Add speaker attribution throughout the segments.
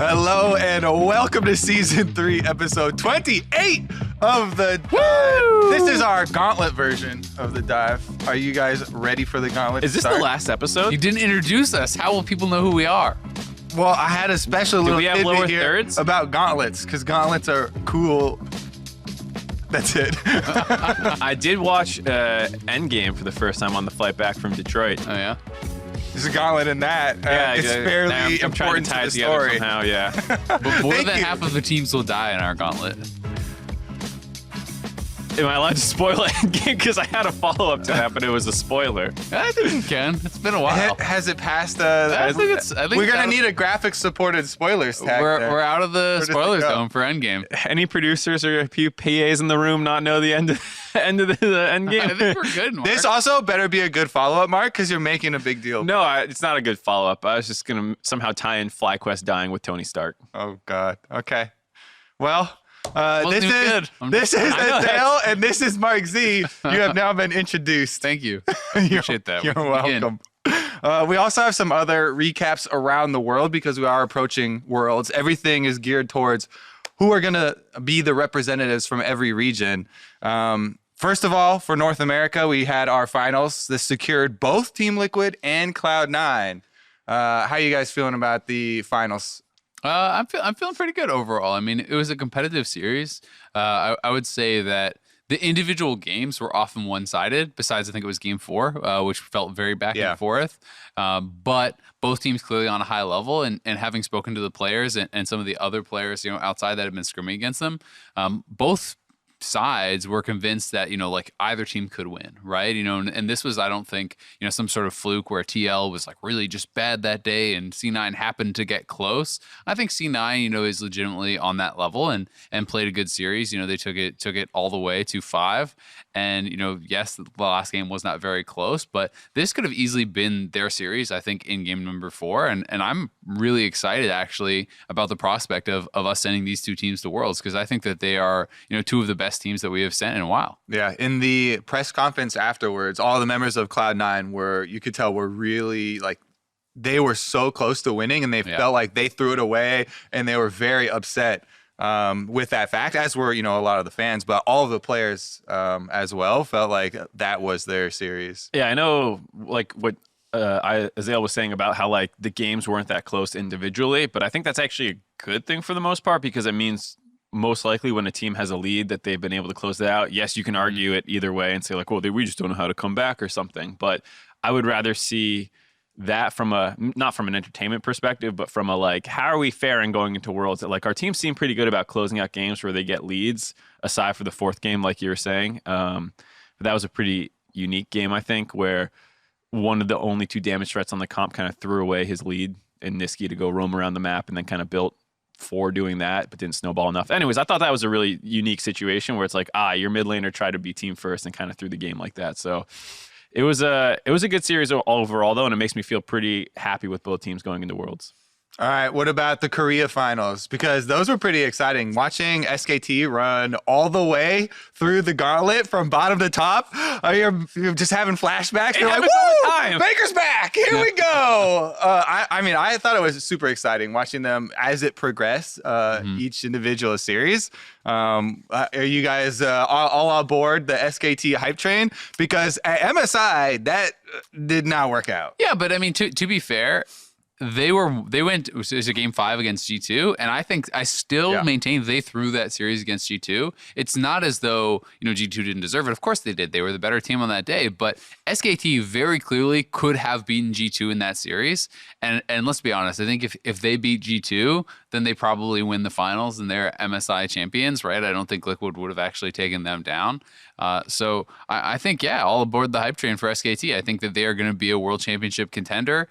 Speaker 1: Hello and welcome to season 3, episode 28 of the Dive. This is our Gauntlet version of the Dive. Are you guys ready for the Gauntlet?
Speaker 2: Is this the last episode?
Speaker 3: You didn't introduce us. How will people know who we are?
Speaker 1: Well, I had a special little
Speaker 2: have
Speaker 1: tidbit
Speaker 2: lower
Speaker 1: here
Speaker 2: thirds?
Speaker 1: about gauntlets because gauntlets are cool. That's it.
Speaker 2: I did watch Endgame for the first time on the flight back from Detroit.
Speaker 3: Oh, yeah?
Speaker 1: There's a gauntlet in that. It's fairly
Speaker 2: I'm trying
Speaker 1: important
Speaker 2: to tie
Speaker 1: to
Speaker 2: it
Speaker 1: the
Speaker 2: together
Speaker 1: story.
Speaker 2: somehow, yeah.
Speaker 3: But more
Speaker 1: Thank
Speaker 3: than
Speaker 1: you.
Speaker 3: half of the teams will die in our gauntlet.
Speaker 2: Am I allowed to spoil Endgame? Because I had a follow-up to that, but it was a spoiler.
Speaker 3: I think you can. It's been a while.
Speaker 1: Has it passed?
Speaker 3: I think
Speaker 1: We're gonna
Speaker 3: that-
Speaker 1: need a graphics supported spoilers tag.
Speaker 3: We're
Speaker 1: there.
Speaker 3: out of the
Speaker 1: Where does it
Speaker 3: spoiler
Speaker 1: go?
Speaker 3: zone for Endgame.
Speaker 2: Any producers or PAs in the room not know the end of the Endgame?
Speaker 3: I think we're good, Mark.
Speaker 1: This also better be a good follow-up, Mark, because you're making a big deal.
Speaker 2: No, it's not a good follow-up. I was just going to somehow tie in FlyQuest dying with Tony Stark.
Speaker 1: Oh God. Okay. Well, this
Speaker 3: Wasn't
Speaker 1: is
Speaker 3: even good.
Speaker 1: this is
Speaker 2: I know,
Speaker 1: Adele and this is Mark Z. You have now been introduced.
Speaker 3: Thank you. Appreciate that.
Speaker 1: You're
Speaker 3: Again.
Speaker 1: welcome. We also have some other recaps around the world because we are approaching Worlds. Everything is geared towards who are going to be the representatives from every region. First of all, for North America, we had our finals. This secured both Team Liquid and Cloud9. How you guys feeling about the finals?
Speaker 3: I'm feeling pretty good overall. I mean, it was a competitive series. I would say that the individual games were often one-sided. Besides, I think it was Game 4, which felt very back and forth. But both teams clearly on a high level, and having spoken to the players and some of the other players, outside that have been scrimming against them, both sides were convinced that like either team could win, right? And this was, I don't think, some sort of fluke where TL was like really just bad that day and C9 happened to get close. I think C9 is legitimately on that level and played a good series. They took it all the way to 5, and yes, the last game was not very close, but this could have easily been their series, I think, in game number 4, and I'm really excited actually about the prospect of us sending these two teams to Worlds, because I think that they are two of the best teams that we have sent in a while.
Speaker 1: Yeah, in the press conference afterwards, all the members of Cloud9 you could tell were really like, they were so close to winning and they felt like they threw it away, and they were very upset with that fact, as were, a lot of the fans, but all of the players as well felt like that was their series.
Speaker 2: Yeah, I know like what Azael was saying about how like the games weren't that close individually, but I think that's actually a good thing for the most part, because it means most likely when a team has a lead that they've been able to close it out. Yes, you can argue it either way and say like, well, we just don't know how to come back or something. But I would rather see that from not from an entertainment perspective, but from a like, how are we faring going into Worlds? Like our teams seem pretty good about closing out games where they get leads, aside for the 4th game, like you were saying. But that was a pretty unique game, I think, where one of the only 2 damage threats on the comp kind of threw away his lead in Niski to go roam around the map, and then kind of built for doing that, but didn't snowball enough. Anyways, I thought that was a really unique situation where it's like, your mid laner tried to be team first and kind of threw the game like that. So it was a good series overall, though, and it makes me feel pretty happy with both teams going into Worlds.
Speaker 1: All right, what about the Korea finals? Because those were pretty exciting. Watching SKT run all the way through the gauntlet from bottom to top, you're just having flashbacks. You're like,
Speaker 2: happens all the
Speaker 1: woo,
Speaker 2: time.
Speaker 1: Baker's back. Here we go. I thought it was super exciting watching them as it progressed, each individual series. Are you guys all on board the SKT hype train? Because at MSI, that did not work out.
Speaker 3: Yeah, but I mean, to be fair, they went, it was a game 5 against G2, and I still maintain they threw that series against G2. It's not as though, G2 didn't deserve it. Of course they did. They were the better team on that day, but SKT very clearly could have beaten G2 in that series. And let's be honest, I think if they beat G2, then they probably win the finals and they're MSI champions, right? I don't think Liquid would have actually taken them down. So I think, all aboard the hype train for SKT. I think that they are going to be a world championship contender.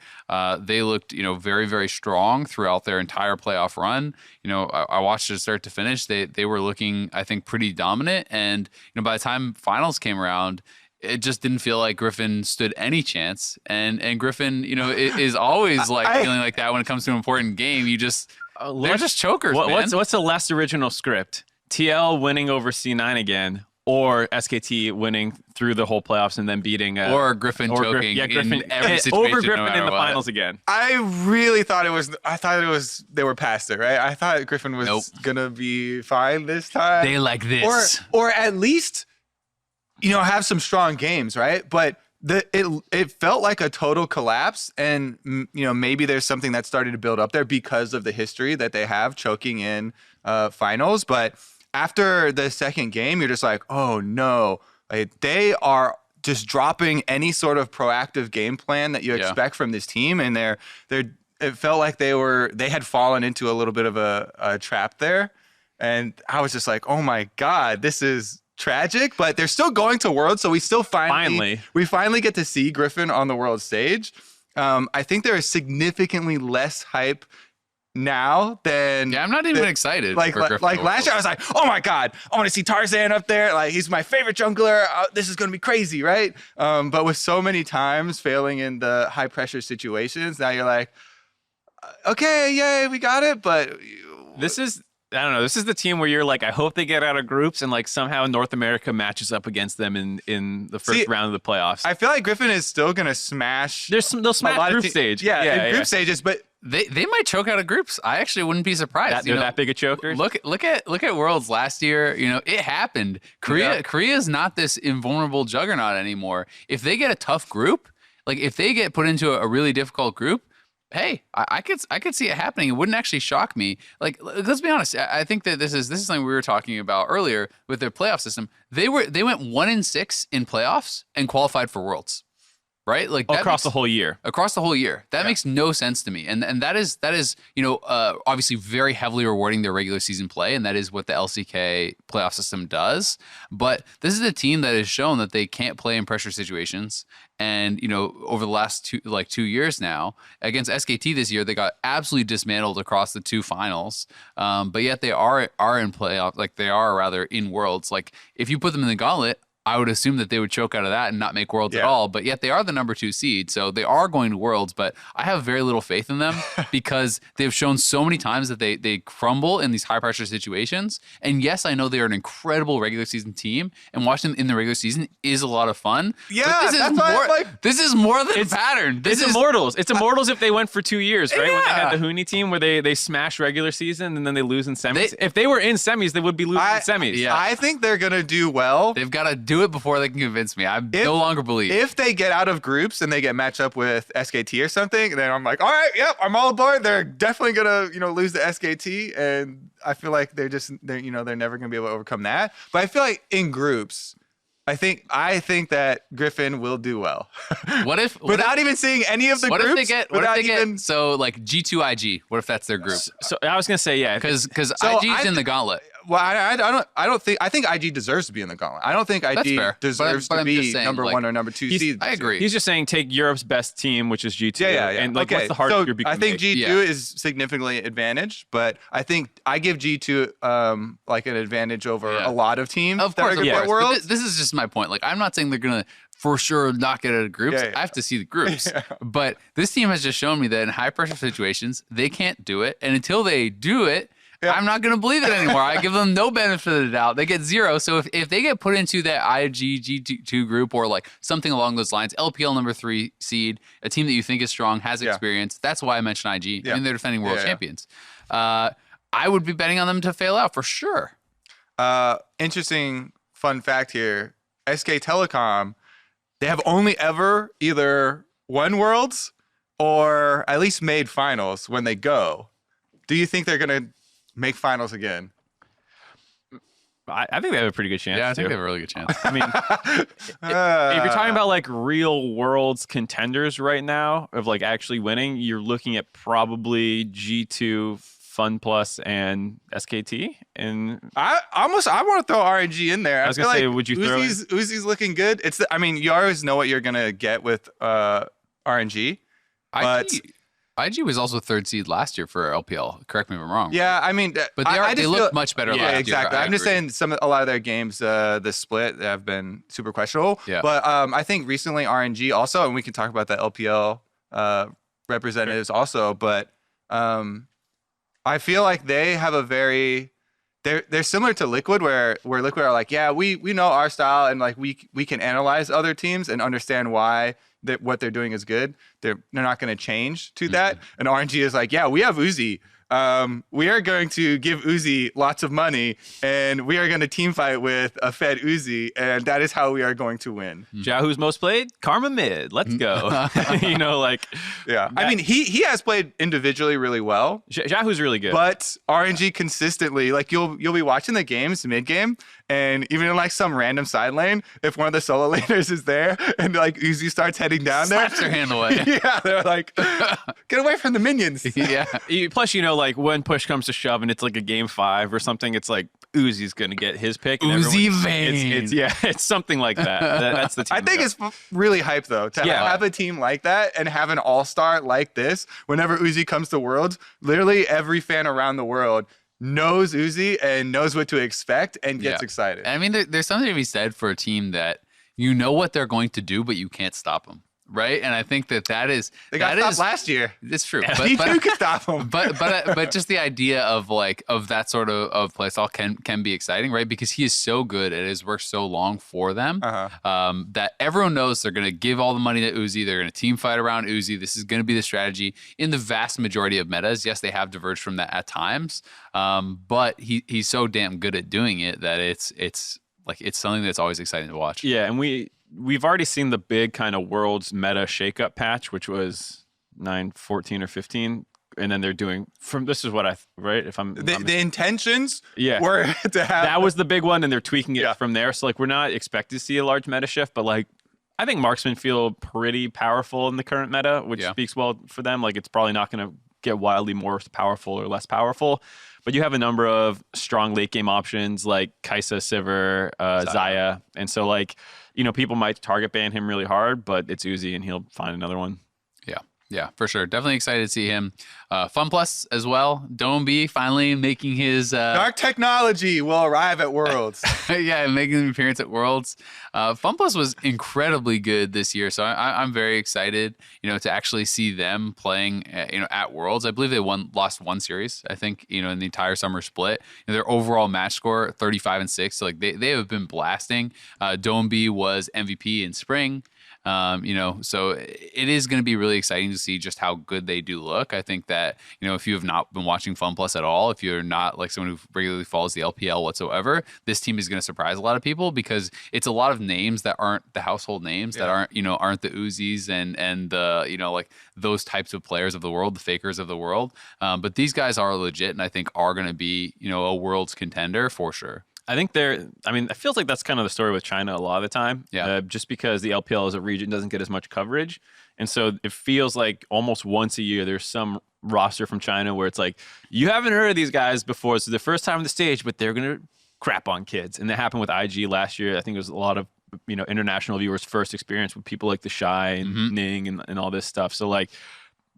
Speaker 3: They looked, very, very strong throughout their entire playoff run. I watched it start to finish. They were looking, I think, pretty dominant. And, by the time finals came around, it just didn't feel like Griffin stood any chance. And Griffin, is always feeling like that when it comes to an important game. They're just chokers, man.
Speaker 2: What's a less original script? TL winning over C9 again, or SKT winning through the whole playoffs and then beating
Speaker 3: or Griffin choking
Speaker 2: Griffin
Speaker 3: in every situation,
Speaker 2: over Griffin
Speaker 3: no
Speaker 2: in the
Speaker 3: what.
Speaker 2: finals again.
Speaker 1: I really thought it was they were past it, right? I thought Griffin was gonna be fine this time.
Speaker 3: They like this.
Speaker 1: Or at least, have some strong games, right? But it felt like a total collapse, and maybe there's something that started to build up there because of the history that they have choking in finals. But after the second game, you're just like, oh no, like, they are just dropping any sort of proactive game plan that you expect from this team, and it felt like they had fallen into a little bit of a trap there, and I was just like, oh my god, this is tragic. But they're still going to Worlds, so we still finally get to see Griffin on the world stage. I think there is significantly less hype now than
Speaker 3: I'm not even excited.
Speaker 1: Like last year, I was like, oh my god, I want to see Tarzan up there. Like, he's my favorite jungler. This is gonna be crazy, right? But with so many times failing in the high pressure situations, now you're like, okay, yay, we got it. But
Speaker 2: I don't know. This is the team where you're like, I hope they get out of groups and like somehow North America matches up against them in the first round of the playoffs.
Speaker 1: I feel like Griffin is still gonna smash.
Speaker 2: They'll smash group stage.
Speaker 1: Yeah, group stages, but
Speaker 3: they might choke out of groups. I actually wouldn't be surprised.
Speaker 2: They're that big a choker.
Speaker 3: Look at Worlds last year. It happened. Korea's not this invulnerable juggernaut anymore. If they get a tough group, like if they get put into a really difficult group, hey, I could see it happening. It wouldn't actually shock me. Like, let's be honest. I think that this is something we were talking about earlier with their playoff system. They went 1-6 in playoffs and qualified for Worlds, right? Like
Speaker 2: across the whole year.
Speaker 3: Across the whole year. That makes no sense to me. And that is obviously very heavily rewarding their regular season play, and that is what the LCK playoff system does. But this is a team that has shown that they can't play in pressure situations. And, over the last 2 years now, against SKT this year, they got absolutely dismantled across the two finals. But yet they are in playoff, like they are rather in Worlds. Like if you put them in the Gauntlet, I would assume that they would choke out of that and not make Worlds at all. But yet they are the number 2 seed. So they are going to Worlds, but I have very little faith in them because they've shown so many times that they crumble in these high pressure situations. And yes, I know they're an incredible regular season team, and watching them in the regular season is a lot of fun.
Speaker 1: Yeah,
Speaker 3: this is more than a pattern.
Speaker 2: It's Immortals. It's Immortals if they went for 2 years, right? Yeah. When they had the Huni team where they smash regular season and then they lose in semis. If they were in semis, they would be losing in semis.
Speaker 1: Yeah. I think they're going to do well.
Speaker 3: They've got to do it before they can convince me. I no longer believe.
Speaker 1: If they get out of groups and they get matched up with SKT or something, then I'm like, all right, yep, I'm all aboard. They're definitely gonna lose to SKT, and I feel like they're never gonna be able to overcome that. But I feel like in groups, I think that Griffin will do well. Without even seeing any of the groups?
Speaker 3: What if they get so like G2 IG? What if that's their group?
Speaker 2: So I was gonna say because
Speaker 3: IG's in the Gauntlet.
Speaker 1: Well, I don't think. I think IG deserves to be in the Gauntlet. I don't think IG deserves to be number 1 or number 2 seed.
Speaker 3: I agree.
Speaker 2: He's just saying take Europe's best team, which is G2.
Speaker 1: Yeah.
Speaker 2: And what's the hardest group you can
Speaker 1: I think G2 is significantly advantaged, but I think I give G2 like an advantage over a lot of teams.
Speaker 3: Of course, this is just my point. Like, I'm not saying they're gonna for sure not get out of groups. I have to see the groups. But this team has just shown me that in high pressure situations they can't do it, and until they do it. Yeah. I'm not going to believe it anymore. I give them no benefit of the doubt. They get 0. So if they get put into that IG G2 group or like something along those lines, LPL number 3 seed, a team that you think is strong, has experience. That's why I mentioned IG. I mean, they're defending world champions. I would be betting on them to fail out for sure.
Speaker 1: Interesting fun fact here. SK Telecom, they have only ever either won Worlds or at least made finals when they go. Do you think they're going to make finals again?
Speaker 2: I think they have a pretty good chance.
Speaker 3: Yeah, I think they have a really good chance.
Speaker 2: I mean, if you're talking about like real Worlds contenders right now of like actually winning, you're looking at probably G2, Funplus, and SKT. And
Speaker 1: I want to throw RNG in there.
Speaker 2: I was gonna say, would you throw
Speaker 1: Uzi's looking good. You always know what you're gonna get with RNG, but.
Speaker 3: IG was also 3rd seed last year for LPL. Correct me if I'm wrong.
Speaker 1: Yeah, I mean,
Speaker 3: but they look much better last year.
Speaker 1: Exactly. I'm just saying a lot of their games, the split have been super questionable. Yeah. But I think recently RNG also, and we can talk about the LPL representatives also. But I feel like they have a very they're similar to Liquid, where Liquid are like, yeah, we know our style, and like we can analyze other teams and understand why that what they're doing is good. They're not going to change to that. And RNG is like, yeah, we have Uzi. We are going to give Uzi lots of money, and we are going to team fight with a fed Uzi, and that is how we are going to win.
Speaker 2: Yahoo's most played? Karma mid. Let's go. You know, like...
Speaker 1: Yeah. I mean, he has played individually really well.
Speaker 2: Yahoo's really good.
Speaker 1: But RNG consistently, like you'll be watching the games mid-game, and even in like some random side lane, if one of the solo laners is there and like Uzi starts heading down
Speaker 3: Slaps
Speaker 1: there.
Speaker 3: their hand away.
Speaker 1: Yeah, they're like, get away from the minions.
Speaker 3: Yeah.
Speaker 2: Plus, you know, like when push comes to shove and it's like a game 5 or something, it's like Uzi's going to get his pick. And
Speaker 3: Uzi Vayne.
Speaker 2: It's something like that. That's the team.
Speaker 1: I think it's really hype though to have a team like that and have an all-star like this. Whenever Uzi comes to Worlds, literally every fan around the world knows Uzi and knows what to expect and gets excited.
Speaker 3: I mean, there's something to be said for a team that you know what they're going to do, but you can't stop them. Right, and I think that is
Speaker 1: they got stopped last year.
Speaker 3: It's true.
Speaker 1: But could stop them.
Speaker 3: But just the idea of that sort of play style can be exciting, right? Because he is so good and has worked so long for them that everyone knows they're going to give all the money to Uzi. They're going to team fight around Uzi. This is going to be the strategy in the vast majority of metas. Yes, they have diverged from that at times, but he's so damn good at doing it that it's something that's always exciting to watch.
Speaker 2: Yeah, and we've already seen the big kind of World's meta shakeup patch, which was 9.14 or 15, and then they're doing this is what right if I'm
Speaker 1: the intentions
Speaker 2: were
Speaker 1: to have
Speaker 2: that was the big one, and they're tweaking it from there. So like we're not expected to see a large meta shift, but like I think marksmen feel pretty powerful in the current meta, which speaks well for them. Like it's probably not going to get wildly more powerful or less powerful. But you have a number of strong late game options like Kaisa, Sivir, Xayah. And so like, you know, people might target ban him really hard, but it's Uzi and he'll find another one.
Speaker 3: Yeah, for sure. Definitely excited to see him. Funplus as well. Dome B finally making his...
Speaker 1: Dark technology will arrive at Worlds.
Speaker 3: Making an appearance at Worlds. Funplus was incredibly good this year, so I'm very excited, to actually see them playing, at Worlds. I believe they lost one series, I think, in the entire summer split. Their overall match score, 35-6, so like they have been blasting. Dome B was MVP in spring. So it is going to be really exciting to see just how good they do look. I think that, if you have not been watching Funplus at all, if you're not like someone who regularly follows the LPL whatsoever, this team is going to surprise a lot of people because it's a lot of names that aren't the household names that aren't the Uzis and the, like those types of players of the world, the fakers of the world. But these guys are legit and I think are going to be, a Worlds contender for sure.
Speaker 2: I think it feels like that's kind of the story with China a lot of the time. Yeah. Just because the LPL as a region doesn't get as much coverage. And so it feels like almost once a year there's some roster from China where it's like, you haven't heard of these guys before. It's the first time on the stage, but they're going to crap on kids. And that happened with IG last year. I think it was a lot of, international viewers' first experience with people like the Shy and Ning and all this stuff. So like,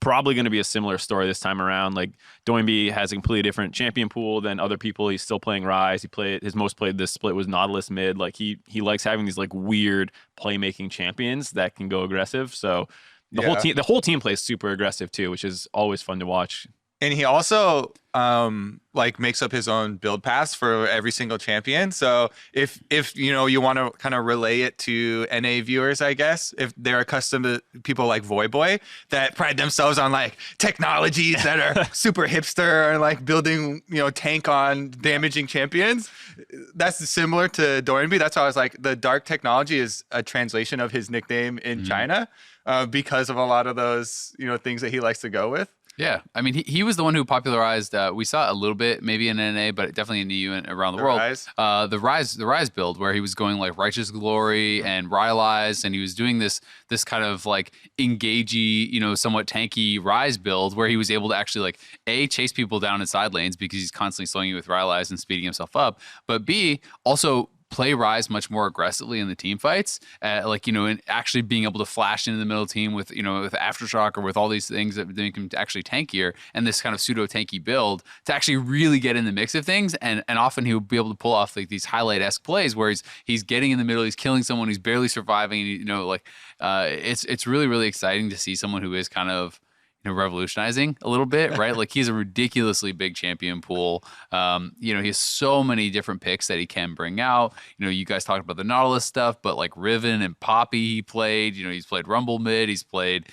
Speaker 2: probably going to be a similar story this time around. Like Doinby has a completely different champion pool than other people. He's still playing Ryze. His most played this split was Nautilus mid. Like he likes having these like weird playmaking champions that can go aggressive. So the whole team plays super aggressive too, which is always fun to watch.
Speaker 1: And he also makes up his own build paths for every single champion. So if you want to kind of relay it to NA viewers, I guess, if they're accustomed to people like Voyboy that pride themselves on like technologies that are super hipster and like building, tank on damaging champions, that's similar to Doinby. That's why I was like, the dark technology is a translation of his nickname in China because of a lot of those, things that he likes to go with.
Speaker 3: Yeah, I mean, he was the one who popularized. We saw it a little bit, maybe in NA, but definitely in EU and around the world. The Ryze build, where he was going like Righteous Glory and Rylai's, and he was doing this kind of like engagey, somewhat tanky Ryze build, where he was able to actually like A, chase people down in side lanes because he's constantly slowing you with Rylai's and speeding himself up, but B, also play Ryze much more aggressively in the team fights, and actually being able to flash into the middle team with, with Aftershock or with all these things that make him actually tankier, and this kind of pseudo tanky build to actually really get in the mix of things. And often he would be able to pull off like these highlight-esque plays where he's getting in the middle, he's killing someone, he's barely surviving. It's really, really exciting to see someone who is kind of, revolutionizing a little bit, right? Like he's a ridiculously big champion pool. He has so many different picks that he can bring out. You guys talked about the Nautilus stuff, but like Riven and Poppy he played. He's played Rumble mid. He's played,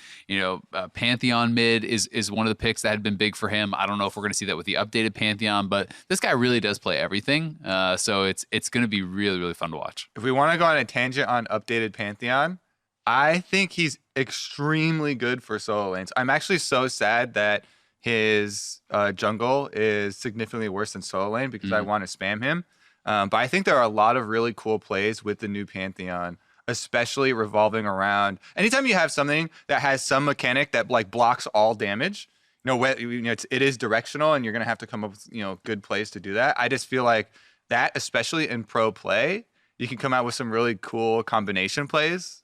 Speaker 3: Pantheon mid is one of the picks that had been big for him. I don't know if we're going to see that with the updated Pantheon, but this guy really does play everything. So it's going to be really, really fun to watch.
Speaker 1: If we want to go on a tangent on updated Pantheon, I think he's extremely good for solo lanes. I'm actually so sad that his jungle is significantly worse than solo lane because I want to spam him. But I think there are a lot of really cool plays with the new Pantheon, especially revolving around anytime you have something that has some mechanic that like blocks all damage. It is directional, and you're gonna have to come up with good plays to do that. I just feel like that, especially in pro play, you can come out with some really cool combination plays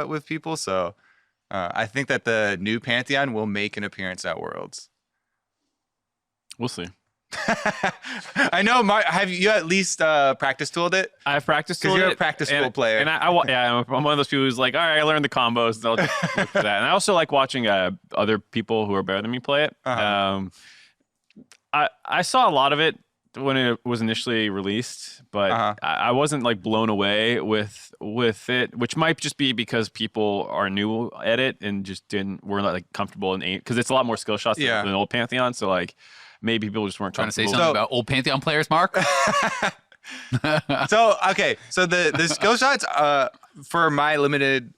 Speaker 1: with people. So I think that the new Pantheon will make an appearance at Worlds.
Speaker 2: We'll see.
Speaker 1: I know, Mark, have you at least practice tooled it?
Speaker 2: I've practice tooled it.
Speaker 1: Because you're a practice tool player.
Speaker 2: And I'm one of those people who's like, all right, I learned the combos. And I'll just look for that. And I also like watching other people who are better than me play it. I saw a lot of it when it was initially released, but I wasn't like blown away with it, which might just be because people are new at it and just weren't like comfortable in aim, because it's a lot more skill shots than old Pantheon. So like maybe people just weren't
Speaker 3: trying to say
Speaker 2: comfortable.
Speaker 3: something about old Pantheon players, Mark.
Speaker 1: So the skill shots for my limited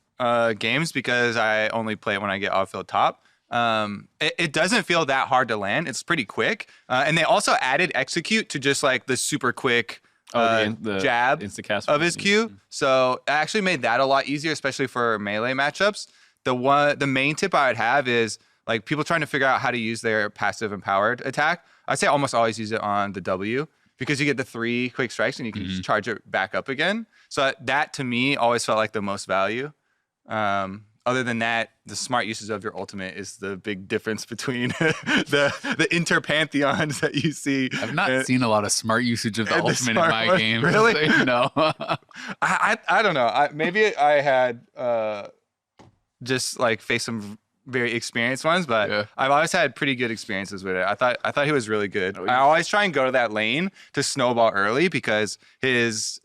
Speaker 1: games, because I only play it when I get off-field top. It doesn't feel that hard to land. It's pretty quick. And they also added execute to just like the super quick the jab of his Q. So it actually made that a lot easier, especially for melee matchups. The main tip I would have is like people trying to figure out how to use their passive empowered attack. I'd say almost always use it on the W, because you get the 3 quick strikes and you can just charge it back up again. So that to me always felt like the most value. Other than that, the smart uses of your ultimate is the big difference between the inter-pantheons that you see.
Speaker 3: I've not seen a lot of smart usage of the ultimate in my games.
Speaker 1: Really?
Speaker 3: No.
Speaker 1: I don't know. Maybe I had just like faced some very experienced ones, but I've always had pretty good experiences with it. I thought he was really good. I always try and go to that lane to snowball early because his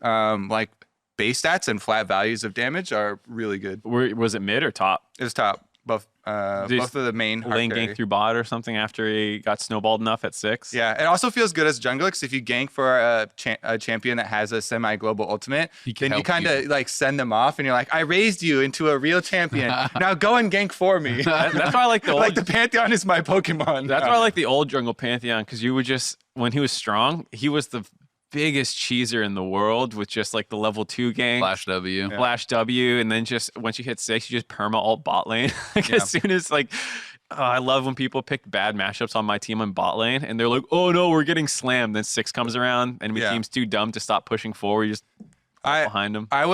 Speaker 1: base stats and flat values of damage are really good.
Speaker 2: Was it mid or top?
Speaker 1: It was top. Both of the main
Speaker 2: lane gank through bot or something after he got snowballed enough at 6.
Speaker 1: Yeah, it also feels good as jungler, because if you gank for a champion that has a semi-global ultimate, then you kind of like send them off, and you're like, I raised you into a real champion. Now go and gank for me.
Speaker 2: That's why I like the old.
Speaker 1: Like the Pantheon is my Pokemon.
Speaker 2: That's why I like the old jungle Pantheon, because you would just, when he was strong, he was the biggest cheeser in the world with just like the level 2 gank. Flash W. And then just once you hit 6, you just perma alt bot lane. As soon as I love when people pick bad matchups on my team on bot lane and they're like, oh no, we're getting slammed. Then 6 comes around and my team's too dumb to stop pushing forward. You just behind them.
Speaker 1: I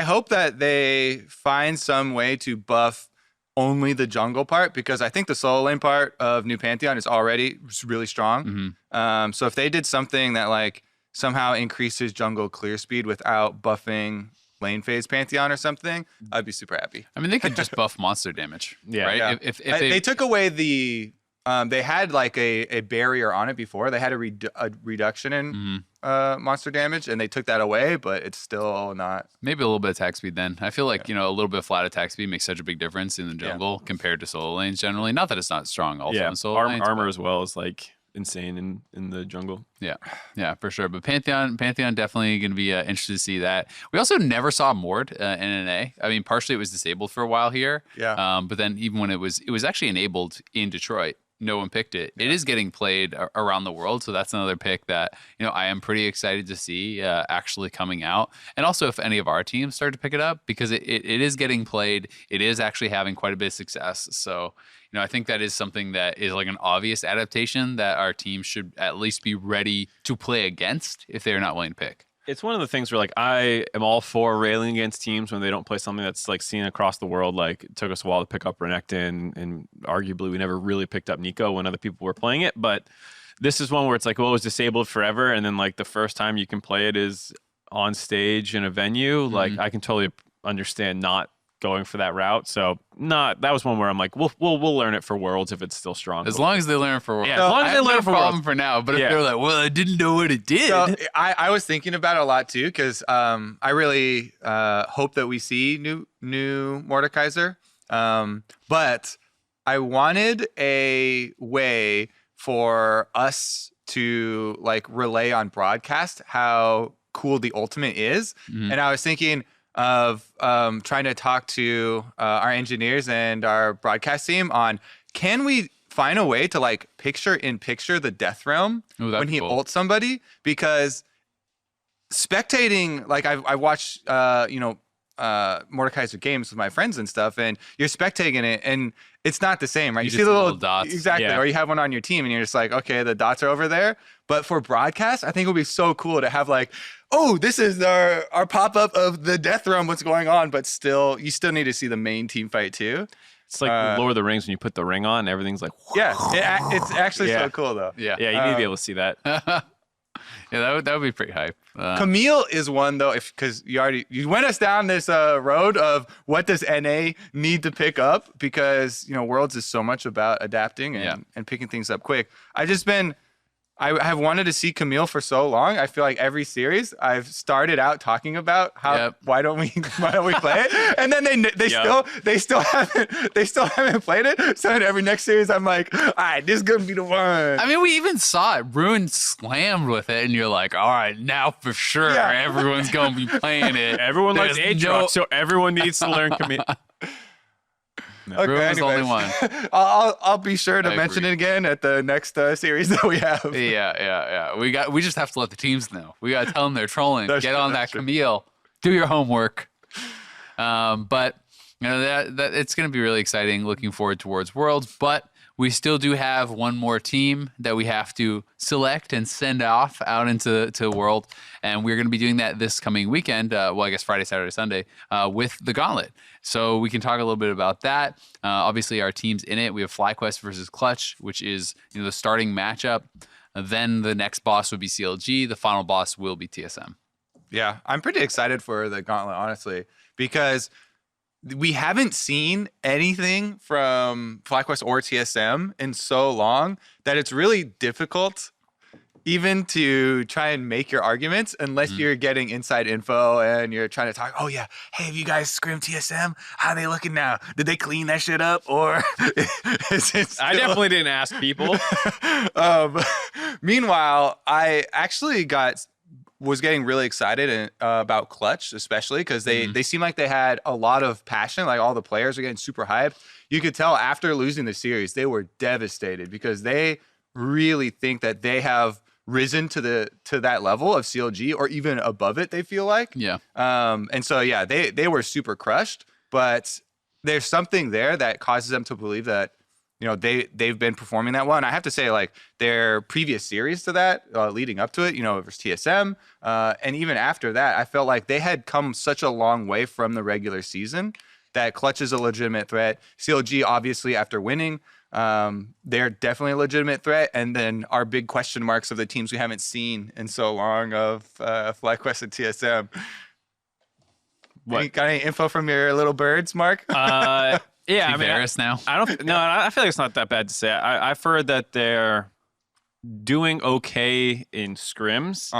Speaker 1: hope that they find some way to buff only the jungle part, because I think the solo lane part of New Pantheon is already really strong. So if they did something that like somehow increases jungle clear speed without buffing lane phase Pantheon or something, I'd be super happy.
Speaker 3: I mean, they could just buff monster damage. Right?
Speaker 1: Yeah.
Speaker 3: If
Speaker 1: they took away the they had like a barrier on it before. They had a reduction in monster damage, and they took that away, but it's still not.
Speaker 3: Maybe a little bit of attack speed then. I feel like, a little bit of flat attack speed makes such a big difference in the jungle compared to solo lanes generally. Not that it's not strong also in solo lanes.
Speaker 2: Armor as well is like insane in the jungle.
Speaker 3: Yeah, for sure. But Pantheon definitely going to be interested to see that. We also never saw Mord in NA. I mean, partially it was disabled for a while here. But then even when it was actually enabled in Detroit, no one picked it. It is getting played around the world, so that's another pick that I am pretty excited to see actually coming out. And also if any of our teams start to pick it up, because it is getting played, it is actually having quite a bit of success. So I think that is something that is like an obvious adaptation that our team should at least be ready to play against if they're not willing to pick.
Speaker 2: It's one of the things where like I am all for railing against teams when they don't play something that's like seen across the world. Like it took us a while to pick up Renekton, and arguably we never really picked up Nico when other people were playing it. But this is one where it's like, well, it was disabled forever, and then like the first time you can play it is on stage in a venue. Like I can totally understand not going for that route. So that was one where I'm like, we'll learn it for Worlds if it's still strong.
Speaker 3: As long as they learn for Worlds.
Speaker 2: Yeah, as long as they learn for
Speaker 3: problem
Speaker 2: Worlds.
Speaker 3: for now. But if
Speaker 2: Yeah.
Speaker 3: they're like, well, I didn't know what it did.
Speaker 1: So I was thinking about it a lot too, because I really hope that we see new Mordekaiser. But I wanted a way for us to like relay on broadcast how cool the ultimate is.
Speaker 3: Mhm.
Speaker 1: And I was thinking of trying to talk to our engineers and our broadcast team on, can we find a way to like picture in picture the Death Realm
Speaker 3: Ooh, that'd
Speaker 1: when
Speaker 3: be
Speaker 1: he
Speaker 3: cool.
Speaker 1: ults somebody? Because spectating, like I've watched Mordekaiser games with my friends and stuff, and you're spectating it and it's not the same, right?
Speaker 3: You
Speaker 1: You
Speaker 3: just
Speaker 1: see the
Speaker 3: see
Speaker 1: little
Speaker 3: little dots.
Speaker 1: exactly,
Speaker 2: Yeah.
Speaker 1: or you have one on your team and you're just like, okay, the dots are over there. But for broadcast, I think it would be so cool to have like, oh, this is our pop-up of the Death Realm, what's going on, but you still need to see the main team fight too.
Speaker 2: It's like Lord of the Rings when you put the ring on, everything's like,
Speaker 1: Yeah, it's actually
Speaker 2: Yeah.
Speaker 1: so cool though.
Speaker 3: Yeah.
Speaker 2: yeah, you need to be able to see that.
Speaker 3: Yeah, that would be pretty hype.
Speaker 1: Camille is one though, because you went us down this road of what does NA need to pick up, because Worlds is so much about adapting and picking things up quick. I have wanted to see Camille for so long. I feel like every series I've started out talking about how why don't we play it, and then they still haven't played it. So in every next series I'm like, all right, this is gonna be the one.
Speaker 3: I mean, we even saw it. Ruin slammed with it, and you're like, all right, now for sure, everyone's going to be playing it.
Speaker 2: Everyone likes
Speaker 3: There's
Speaker 2: Aatrox, so everyone needs to learn Camille.
Speaker 1: Okay,
Speaker 3: Ruin's the only
Speaker 1: anyways.
Speaker 3: one.
Speaker 1: I'll be sure to
Speaker 3: I
Speaker 1: mention
Speaker 3: agree.
Speaker 1: it again at the next series that we have.
Speaker 3: Yeah. We just have to let the teams know. We got to tell them they're trolling.
Speaker 1: That's
Speaker 3: Get
Speaker 1: true,
Speaker 3: on
Speaker 1: that's
Speaker 3: that
Speaker 1: true.
Speaker 3: Camille. Do your homework. But that it's going to be really exciting. Looking forward towards Worlds, but we still do have one more team that we have to select and send off out into World, and we're going to be doing that this coming weekend. Well, I guess Friday, Saturday, Sunday with the Gauntlet. So we can talk a little bit about that. Obviously, our teams in it. We have FlyQuest versus Clutch, which is the starting matchup. Then the next boss would be CLG. The final boss will be TSM.
Speaker 1: Yeah, I'm pretty excited for the Gauntlet, honestly, because we haven't seen anything from FlyQuest or TSM in so long that it's really difficult even to try and make your arguments unless you're getting inside info and you're trying to talk, oh yeah, hey, have you guys scrimmed TSM? How are they looking now? Did they clean that shit up? Or is it still...
Speaker 2: I definitely didn't ask people.
Speaker 1: Meanwhile, I actually was getting really excited about Clutch, especially because they seem like they had a lot of passion. Like all the players are getting super hyped. You could tell after losing the series, they were devastated because they really think that they have risen to that level of CLG or even above it. They feel like, and so they were super crushed. But there's something there that causes them to believe that they've been performing that well. And I have to say, like, their previous series to that, leading up to it, versus TSM, and even after that, I felt like they had come such a long way from the regular season that Clutch is a legitimate threat. CLG, obviously, after winning, they're definitely a legitimate threat. And then our big question marks of the teams we haven't seen in so long of FlyQuest and TSM. Got any info from your little birds, Mark?
Speaker 2: Yeah, I mean,
Speaker 3: Varus now.
Speaker 2: I feel like it's not that bad to say. I've heard that they're doing okay in scrims.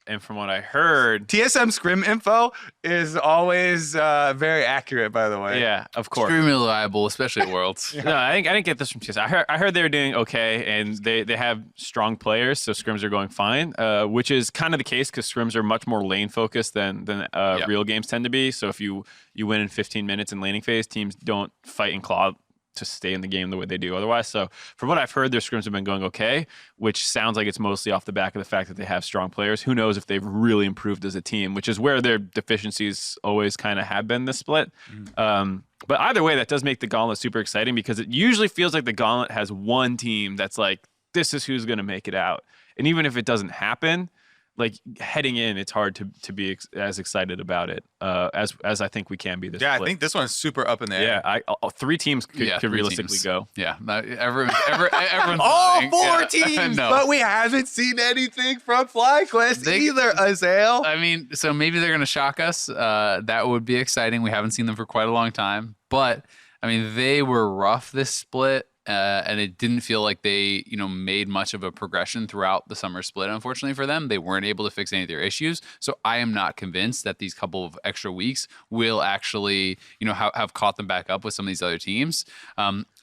Speaker 2: And from what I heard,
Speaker 1: TSM scrim info is always very accurate, by the way.
Speaker 2: yeah, of course.
Speaker 3: Extremely reliable, especially at Worlds.
Speaker 2: No, I didn't get this from TSM. I heard they were doing okay, and they have strong players, so scrims are going fine, which is kind of the case because scrims are much more lane focused than real games tend to be. So if you win in 15 minutes in laning phase, teams don't fight and claw to stay in the game the way they do otherwise. So from what I've heard, their scrims have been going okay, which sounds like it's mostly off the back of the fact that they have strong players. Who knows if they've really improved as a team, which is where their deficiencies always kind of have been this split. But either way, that does make the Gauntlet super exciting because it usually feels like the Gauntlet has one team that's like, this is who's going to make it out. And even if it doesn't happen, like heading in, it's hard to be as excited about it as I think we can be this.
Speaker 1: Yeah,
Speaker 2: split.
Speaker 1: I think this one's super up in the air.
Speaker 2: Yeah, three teams could
Speaker 3: three
Speaker 2: realistically
Speaker 3: teams.
Speaker 2: go.
Speaker 3: Yeah, everyone's
Speaker 1: All
Speaker 3: lying.
Speaker 1: 4
Speaker 3: Yeah.
Speaker 1: teams,
Speaker 3: No.
Speaker 1: but we haven't seen anything from FlyQuest either, Azael.
Speaker 3: I mean, so maybe they're going to shock us. That would be exciting. We haven't seen them for quite a long time. But, I mean, they were rough this split. And it didn't feel like they, made much of a progression throughout the summer split. Unfortunately for them, they weren't able to fix any of their issues. So I am not convinced that these couple of extra weeks will actually, have caught them back up with some of these other teams.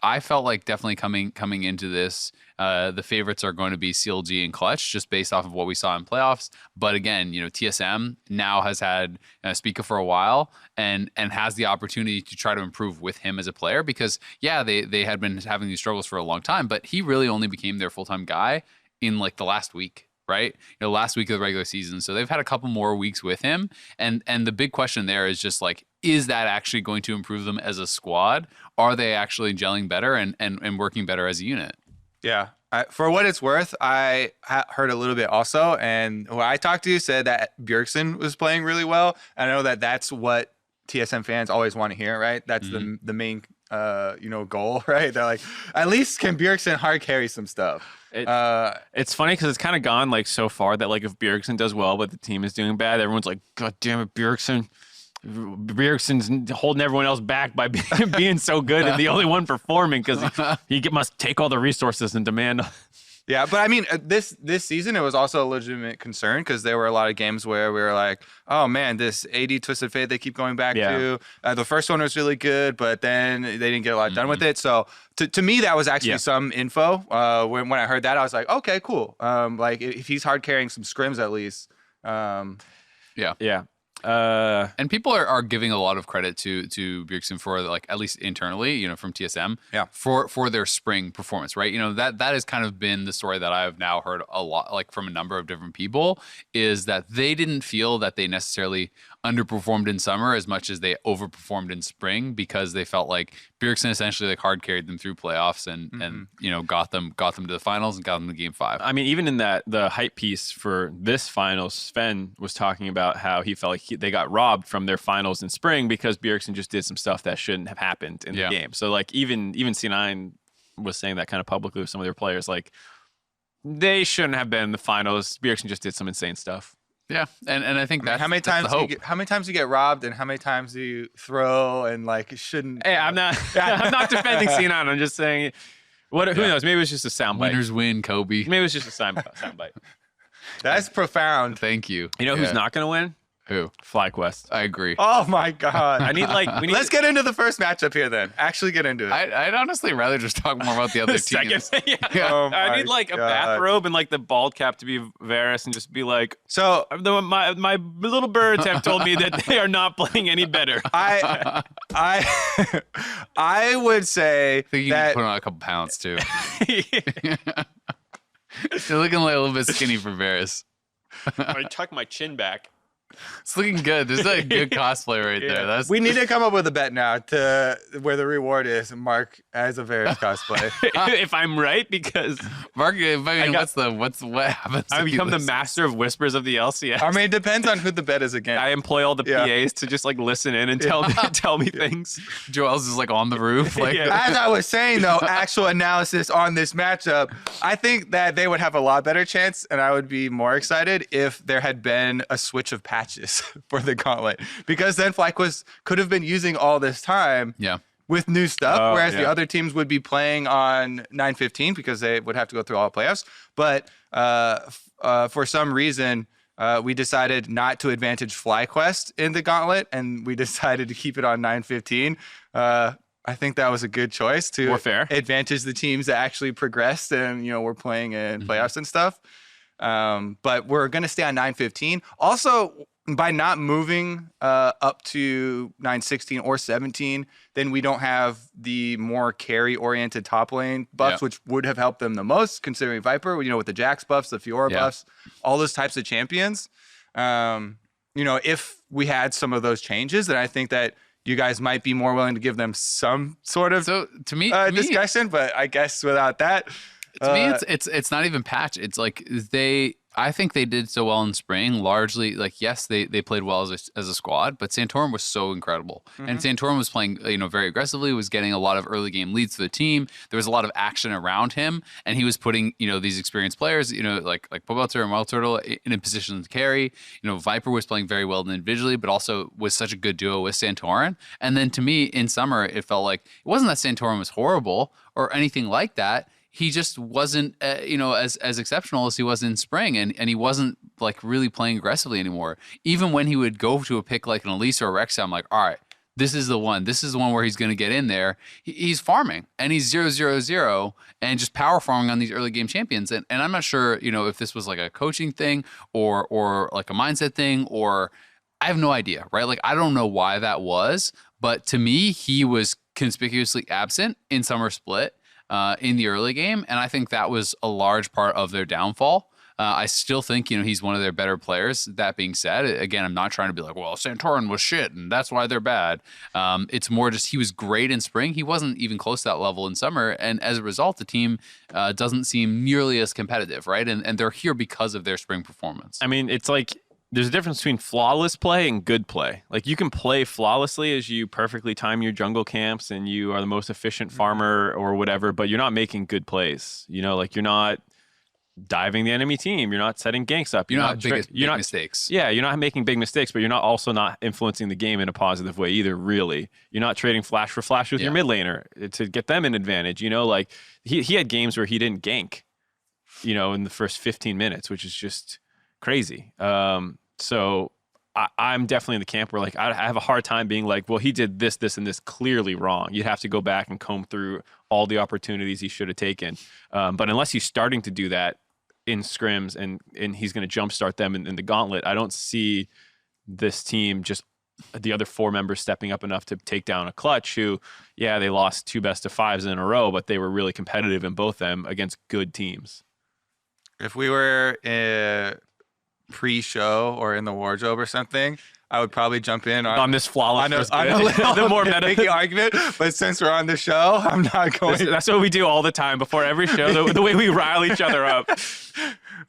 Speaker 3: I felt like definitely coming into this, the favorites are going to be CLG and Clutch, just based off of what we saw in playoffs. But again, TSM now has had Spica for a while and has the opportunity to try to improve with him as a player because, yeah, they had been having these struggles for a long time, but he really only became their full-time guy in like the last week. Right, last week of the regular season. So they've had a couple more weeks with him, and the big question there is just like, is that actually going to improve them as a squad? Are they actually gelling better and working better as a unit?
Speaker 1: Yeah. For what it's worth, I heard a little bit also, and who I talked to said that Bjergsen was playing really well. I know that that's what TSM fans always want to hear, right? That's the main goal, right? They're like, at least can Bjergsen hard carry some stuff.
Speaker 2: It's funny because it's kind of gone like so far that like if Bjergsen does well but the team is doing bad, everyone's like, God damn it, Bjergsen's holding everyone else back by being so good and the only one performing because he must take all the resources and demand.
Speaker 1: Yeah, but I mean, this season, it was also a legitimate concern because there were a lot of games where we were like, oh man, this AD Twisted Fate they keep going back to. The first one was really good, but then they didn't get a lot done with it. So to me, that was actually some info. When I heard that, I was like, okay, cool. Like if he's hard carrying some scrims at least.
Speaker 2: Yeah.
Speaker 3: And people are giving a lot of credit to Bjergsen for like at least internally, from TSM, for their spring performance, right? That has kind of been the story that I've now heard a lot, like from a number of different people, is that they didn't feel that they necessarily underperformed in summer as much as they overperformed in spring because they felt like Bjergsen essentially like hard carried them through playoffs and got them to the finals and got them to game 5.
Speaker 2: I mean, even in the hype piece for this finals, Sven was talking about how he felt like they got robbed from their finals in spring because Bjergsen just did some stuff that shouldn't have happened in the game. So like even C9 was saying that kind of publicly with some of their players, like they shouldn't have been in the finals. Bjergsen just did some insane stuff.
Speaker 3: Yeah, and I think that's
Speaker 1: how many
Speaker 3: that's
Speaker 1: times
Speaker 3: the hope.
Speaker 1: how many times you get robbed and how many times do you throw and like shouldn't?
Speaker 2: Hey, I'm not defending C9. I'm just saying, who knows? Maybe it was just a soundbite.
Speaker 3: Winners win, Kobe.
Speaker 2: Maybe it was just a soundbite.
Speaker 1: That's profound.
Speaker 3: Thank you.
Speaker 2: You know who's not going to win?
Speaker 3: Who?
Speaker 2: FlyQuest.
Speaker 3: I agree.
Speaker 1: Oh my god!
Speaker 2: Let's
Speaker 1: get into the first matchup here then. Actually, get into it.
Speaker 3: I'd honestly rather just talk more about the other teams.
Speaker 1: Oh
Speaker 2: I need like a bathrobe and like the bald cap to be Varus and just be like,
Speaker 1: so
Speaker 2: my little birds have told me that they are not playing any better.
Speaker 1: I would say
Speaker 3: I think you
Speaker 1: that
Speaker 3: can put on a couple pounds too. You're looking like a little bit skinny for Varus.
Speaker 2: I tuck my chin back.
Speaker 3: It's looking good. There's a good cosplay right there.
Speaker 1: We need to come up with a bet now to where the reward is Mark as a Varus cosplay.
Speaker 2: If I'm right, because
Speaker 3: Mark, what happens?
Speaker 2: I become the master of whispers of the LCS.
Speaker 1: I mean, it depends on who the bet is against.
Speaker 2: I employ all the PAs to just like listen in and tell me things.
Speaker 3: Joel's is like on the roof. Like
Speaker 1: As I was saying though, actual analysis on this matchup, I think that they would have a lot better chance, and I would be more excited if there had been a switch of patches for the Gauntlet, because then FlyQuest could have been using all this time with new stuff, whereas the other teams would be playing on 9:15 because they would have to go through all the playoffs. But for some reason, we decided not to advantage FlyQuest in the Gauntlet, and we decided to keep it on 9:15. I think that was a good choice to advantage the teams that actually progressed and were playing in playoffs and stuff. But we're going to stay on 9:15. Also, by not moving up to 9:16 or 17, then we don't have the more carry-oriented top lane buffs, which would have helped them the most, considering Viper, with the Jax buffs, the Fiora buffs, all those types of champions. If we had some of those changes, then I think that you guys might be more willing to give them some sort of discussion, but I guess without that...
Speaker 3: To me, it's not even patch. It's like I think they did so well in spring, largely like, yes, they played well as a squad, but Santorum was so incredible. And Santorum was playing, very aggressively, was getting a lot of early game leads for the team. There was a lot of action around him, and he was putting, these experienced players, like Pobelter and Wild Turtle in a position to carry. Viper was playing very well individually, but also was such a good duo with Santorin. And then to me, in summer, it felt like it wasn't that Santorin was horrible or anything like that. He just wasn't, as exceptional as he was in spring, and he wasn't like really playing aggressively anymore. Even when he would go to a pick like an Elise or a Rex, I'm like, all right, this is the one. This is the one where he's going to get in there. He's farming, and he's 0-0-0, and just power farming on these early game champions. And I'm not sure, if this was like a coaching thing or like a mindset thing, or I have no idea, right? Like, I don't know why that was, but to me, he was conspicuously absent in summer split. In the early game, and I think that was a large part of their downfall. I still think, he's one of their better players. That being said, again, I'm not trying to be like, well, Santorin was shit, and that's why they're bad. It's more just he was great in spring. He wasn't even close to that level in summer, and as a result, the team doesn't seem nearly as competitive, right? And they're here because of their spring performance.
Speaker 2: I mean, it's like there's a difference between flawless play and good play. Like, you can play flawlessly as you perfectly time your jungle camps and you are the most efficient farmer or whatever, but you're not making good plays. Like, you're not diving the enemy team. You're not setting ganks up.
Speaker 3: You're not big mistakes.
Speaker 2: Yeah, you're not making big mistakes, but you're not also not influencing the game in a positive way either, really. You're not trading flash for flash with your mid laner to get them an advantage. Like, he had games where he didn't gank, in the first 15 minutes, which is just crazy. So I'm definitely in the camp where, like, I have a hard time being like, well, he did this, this, and this clearly wrong. You'd have to go back and comb through all the opportunities he should have taken. But unless he's starting to do that in scrims and he's going to jumpstart them in the Gauntlet, I don't see this team, just the other 4 members, stepping up enough to take down a Clutch who, they lost 2 best-of-5s in a row, but they were really competitive in both them against good teams.
Speaker 1: If we were pre-show or in the wardrobe or something, I would probably jump in
Speaker 2: on this flawless.
Speaker 1: The more making argument, but since we're on the show, I'm not going.
Speaker 2: That's what we do all the time before every show. The way we rile each other up.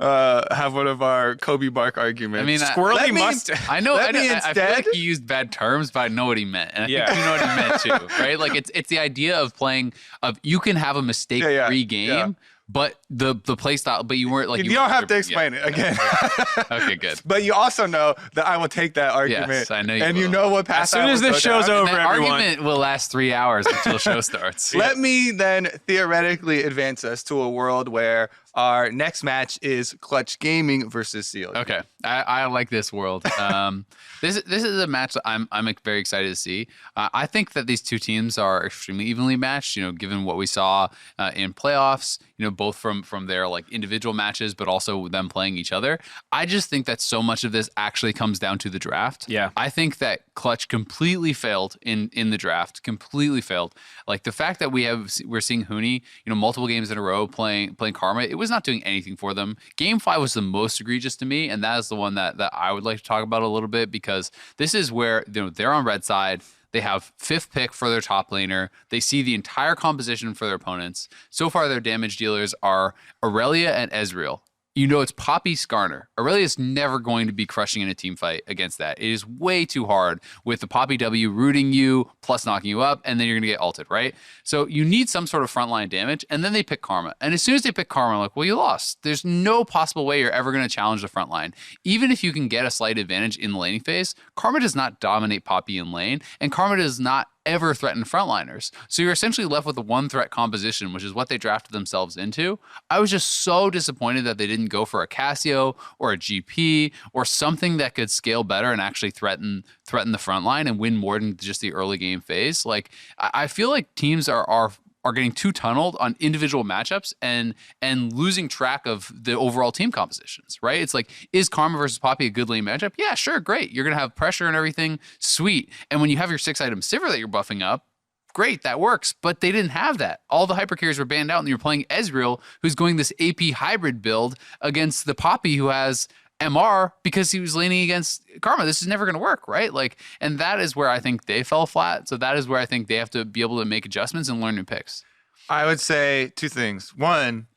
Speaker 1: Have one of our Kobe Bark arguments.
Speaker 3: I mean,
Speaker 2: squirrely must.
Speaker 3: I know. I feel like he used bad terms, but I know what he meant, and I think you know what he meant too, right? Like, it's the idea of playing. You can have a mistake-free game. Yeah. But the play style, but you weren't like...
Speaker 1: You don't have to explain it again.
Speaker 3: Okay, good.
Speaker 1: But you also know that I will take that argument.
Speaker 3: Yes, I know you
Speaker 1: And
Speaker 3: will.
Speaker 1: you know what path
Speaker 2: as soon as this show's over,
Speaker 3: that
Speaker 2: everyone.
Speaker 3: argument will last 3 hours until show starts.
Speaker 1: Let me then theoretically advance us to a world where our next match is Clutch Gaming versus Seal.
Speaker 3: Okay, I like this world. This is a match that I'm very excited to see. I think that these two teams are extremely evenly matched. Given what we saw in playoffs, both from their like individual matches, but also them playing each other. I just think that so much of this actually comes down to the draft.
Speaker 2: Yeah,
Speaker 3: I think that Clutch completely failed in the draft. Completely failed. Like, the fact that we're seeing Huni, multiple games in a row playing Karma. It was not doing anything for them. Game 5 was the most egregious to me, and that is the one that I would like to talk about a little bit, because this is where they're on red side. They have 5th pick for their top laner. They see the entire composition for their opponents. So far, their damage dealers are Aurelia and Ezreal. It's Poppy Skarner. Aurelia's never going to be crushing in a team fight against that. It is way too hard with the Poppy W rooting you, plus knocking you up, and then you're going to get ulted, right? So you need some sort of frontline damage, and then they pick Karma. And as soon as they pick Karma, I'm like, well, you lost. There's no possible way you're ever going to challenge the frontline. Even if you can get a slight advantage in the laning phase, Karma does not dominate Poppy in lane, and Karma does not ever threaten frontliners. So you're essentially left with a 1-threat composition, which is what they drafted themselves into. I was just so disappointed that they didn't go for a Cassio or a GP or something that could scale better and actually threaten the front line and win more than just the early game phase. Like, I feel like teams are getting too tunneled on individual matchups and losing track of the overall team compositions, right? It's like, is Karma versus Poppy a good lane matchup? Yeah, sure, great. You're going to have pressure and everything, sweet. And when you have your 6-item Sivir that you're buffing up, great, that works. But they didn't have that. All the hypercarriers were banned out, and you're playing Ezreal, who's going this AP hybrid build against the Poppy, who has MR because he was leaning against Karma. This is never going to work, right? Like, and that is where I think they fell flat. So that is where I think they have to be able to make adjustments and learn new picks.
Speaker 1: I would say 2 things. One,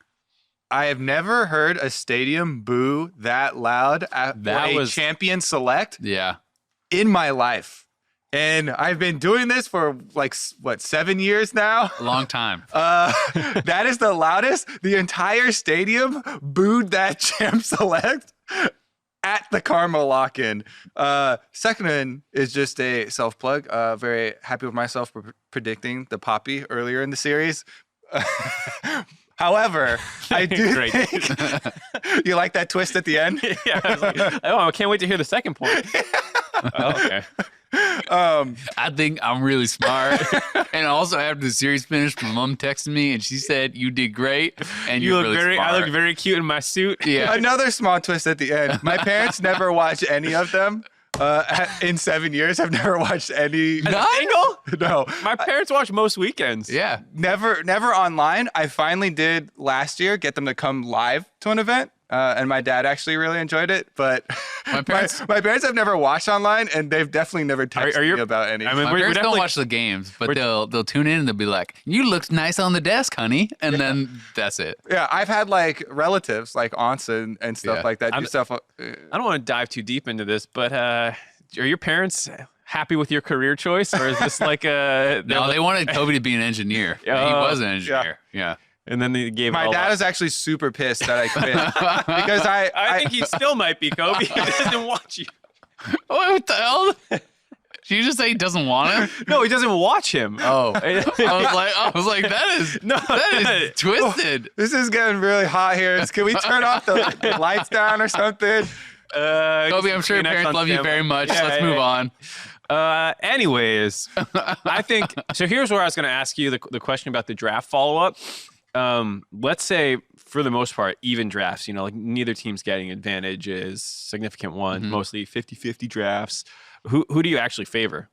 Speaker 1: I have never heard a stadium boo that loud at a champion select in my life. And I've been doing this for 7 years now?
Speaker 3: A long time.
Speaker 1: That is the loudest. The entire stadium booed that champ select at the Karma lock-in. Second one is just a self-plug. Very happy with myself for predicting the Poppy earlier in the series. However, I do think you like that twist at the end.
Speaker 2: Yeah, I can't wait to hear the second point. Okay.
Speaker 3: I think I'm really smart. And also after the series finished, my mom texted me and she said, "You did great, and you look really smart."
Speaker 2: I look very cute in my suit.
Speaker 3: Yeah.
Speaker 1: Another small twist at the end. My parents never watched any of them. In 7 years, I've never watched any.
Speaker 2: Single?
Speaker 1: No.
Speaker 2: My parents watch most weekends.
Speaker 3: Yeah.
Speaker 1: Never online. I finally did last year get them to come live to an event. And my dad actually really enjoyed it, but my parents have never watched online, and they've definitely never texted me about any.
Speaker 3: I mean, my parents don't watch the games, but they'll tune in and they'll be like, "You look nice on the desk, honey," and then that's it.
Speaker 1: Yeah, I've had relatives, like aunts and stuff like that, do stuff.
Speaker 2: I don't want to dive too deep into this, but are your parents happy with your career choice, or is this like a?
Speaker 3: No, they wanted Kobe to be an engineer. He was an engineer. Yeah.
Speaker 2: And then they gave
Speaker 1: my dad is actually super pissed that I quit because
Speaker 2: I think he still might be Kobe. He doesn't watch you.
Speaker 3: What the hell? Did you just say he doesn't want him?
Speaker 2: No, he doesn't watch him.
Speaker 3: Oh, I was like, that is twisted.
Speaker 1: This is getting really hot here. Can we turn off the lights down or something?
Speaker 3: Kobe, I'm sure your parents love you very much. Let's move on.
Speaker 2: Anyways, I think so. Here's where I was going to ask you the question about the draft follow-up. Let's say for the most part, even drafts, neither team's getting advantages, significant one, mostly 50-50 drafts. Who do you actually favor?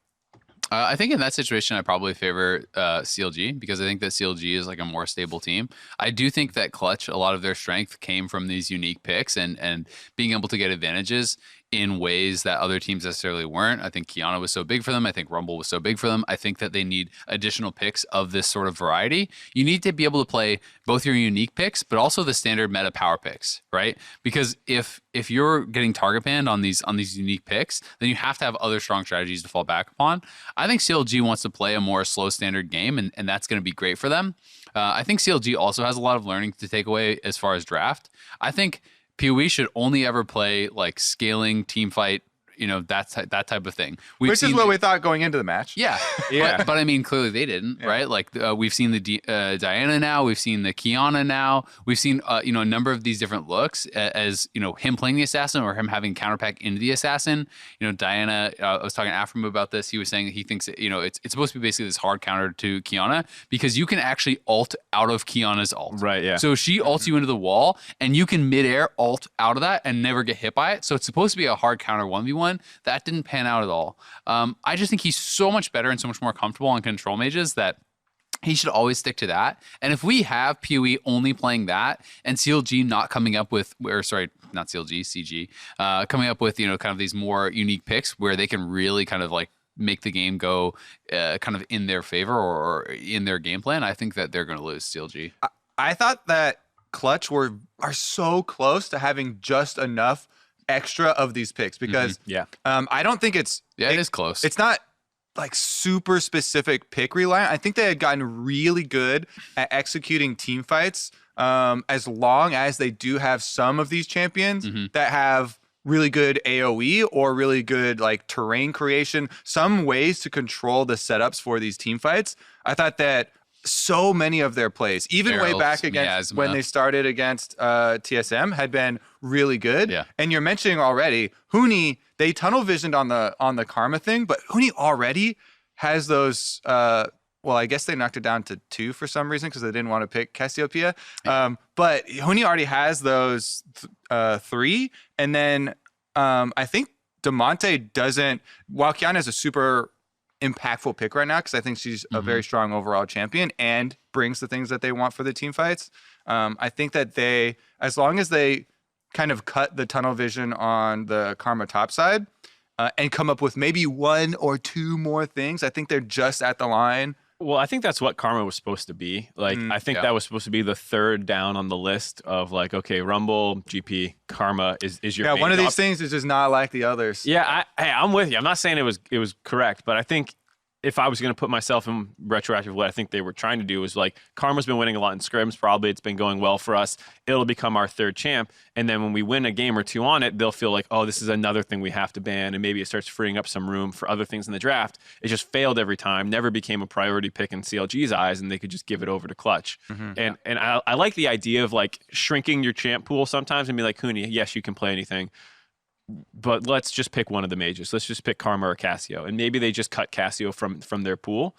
Speaker 3: I think in that situation, I probably favor CLG because I think that CLG is like a more stable team. I do think that Clutch, a lot of their strength came from these unique picks and being able to get advantages in ways that other teams necessarily weren't. I think Kiana was so big for them. I think Rumble was so big for them. I think that they need additional picks of this sort of variety. You need to be able to play both your unique picks, but also the standard meta power picks, right? Because if you're getting target banned on these unique picks, then you have to have other strong strategies to fall back upon. I think CLG wants to play a more slow standard game, and that's going to be great for them. I think CLG also has a lot of learning to take away as far as draft. I think PoE should only ever play like scaling, team fight, that type of thing.
Speaker 1: Which is what we thought going into the match.
Speaker 3: Yeah. But I mean, clearly they didn't, right? Like we've seen the Diana now, we've seen the Kiana now, we've seen a number of these different looks as him playing the assassin or him having counterpack into the assassin. Diana, I was talking to Afram about this. He was saying that he thinks that, it's supposed to be basically this hard counter to Kiana because you can actually ult out of Kiana's ult.
Speaker 2: Right. Yeah.
Speaker 3: So she ults you into the wall, and you can midair ult out of that and never get hit by it. So it's supposed to be a hard counter 1v1. That didn't pan out at all. I just think he's so much better and so much more comfortable on control mages that he should always stick to that. And if we have PoE only playing that and CLG not coming up with, not CLG, CG, coming up with, kind of these more unique picks where they can really kind of like make the game go kind of in their favor or in their game plan, I think that they're going to lose CLG.
Speaker 1: I thought that Clutch are so close to having just enough extra of these picks because I don't think it
Speaker 3: is close.
Speaker 1: It's not like super specific pick reliant. I think they had gotten really good at executing team fights as long as they do have some of these champions that have really good AoE or really good like terrain creation, some ways to control the setups for these team fights. I thought that so many of their plays, even way back against when they started against TSM, had been really good.
Speaker 3: Yeah.
Speaker 1: And you're mentioning already, Huni, they tunnel visioned on the Karma thing, but Huni already has those. Well, I guess they knocked it down to 2 for some reason because they didn't want to pick Cassiopeia. But Huni already has those 3, and then I think Demonte doesn't. While Kiana is a super impactful pick right now because I think she's a very strong overall champion and brings the things that they want for the team fights. I think that they, as long as they kind of cut the tunnel vision on the Karma top side and come up with maybe 1 or 2 more things, I think they're just at the line
Speaker 2: Well, I think that's what Karma was supposed to be. Like, I think that was supposed to be the third down on the list of like, okay, Rumble, GP, Karma is your
Speaker 1: Yeah,
Speaker 2: main
Speaker 1: one of
Speaker 2: job.
Speaker 1: these things is just not like the others.
Speaker 2: Yeah, I'm with you. I'm not saying it was correct, but I think if I was going to put myself in retroactive, what I think they were trying to do was like, Karma's been winning a lot in scrims. Probably it's been going well for us. It'll become our third champ. And then when we win a game or two on it, they'll feel like, oh, this is another thing we have to ban. And maybe it starts freeing up some room for other things in the draft. It just failed every time, never became a priority pick in CLG's eyes, and they could just give it over to Clutch. And I like the idea of like shrinking your champ pool sometimes and be like, Huni, yes, you can play anything, but let's just pick one of the mages. Let's just pick Karma or Cassio. And maybe they just cut Cassio from their pool,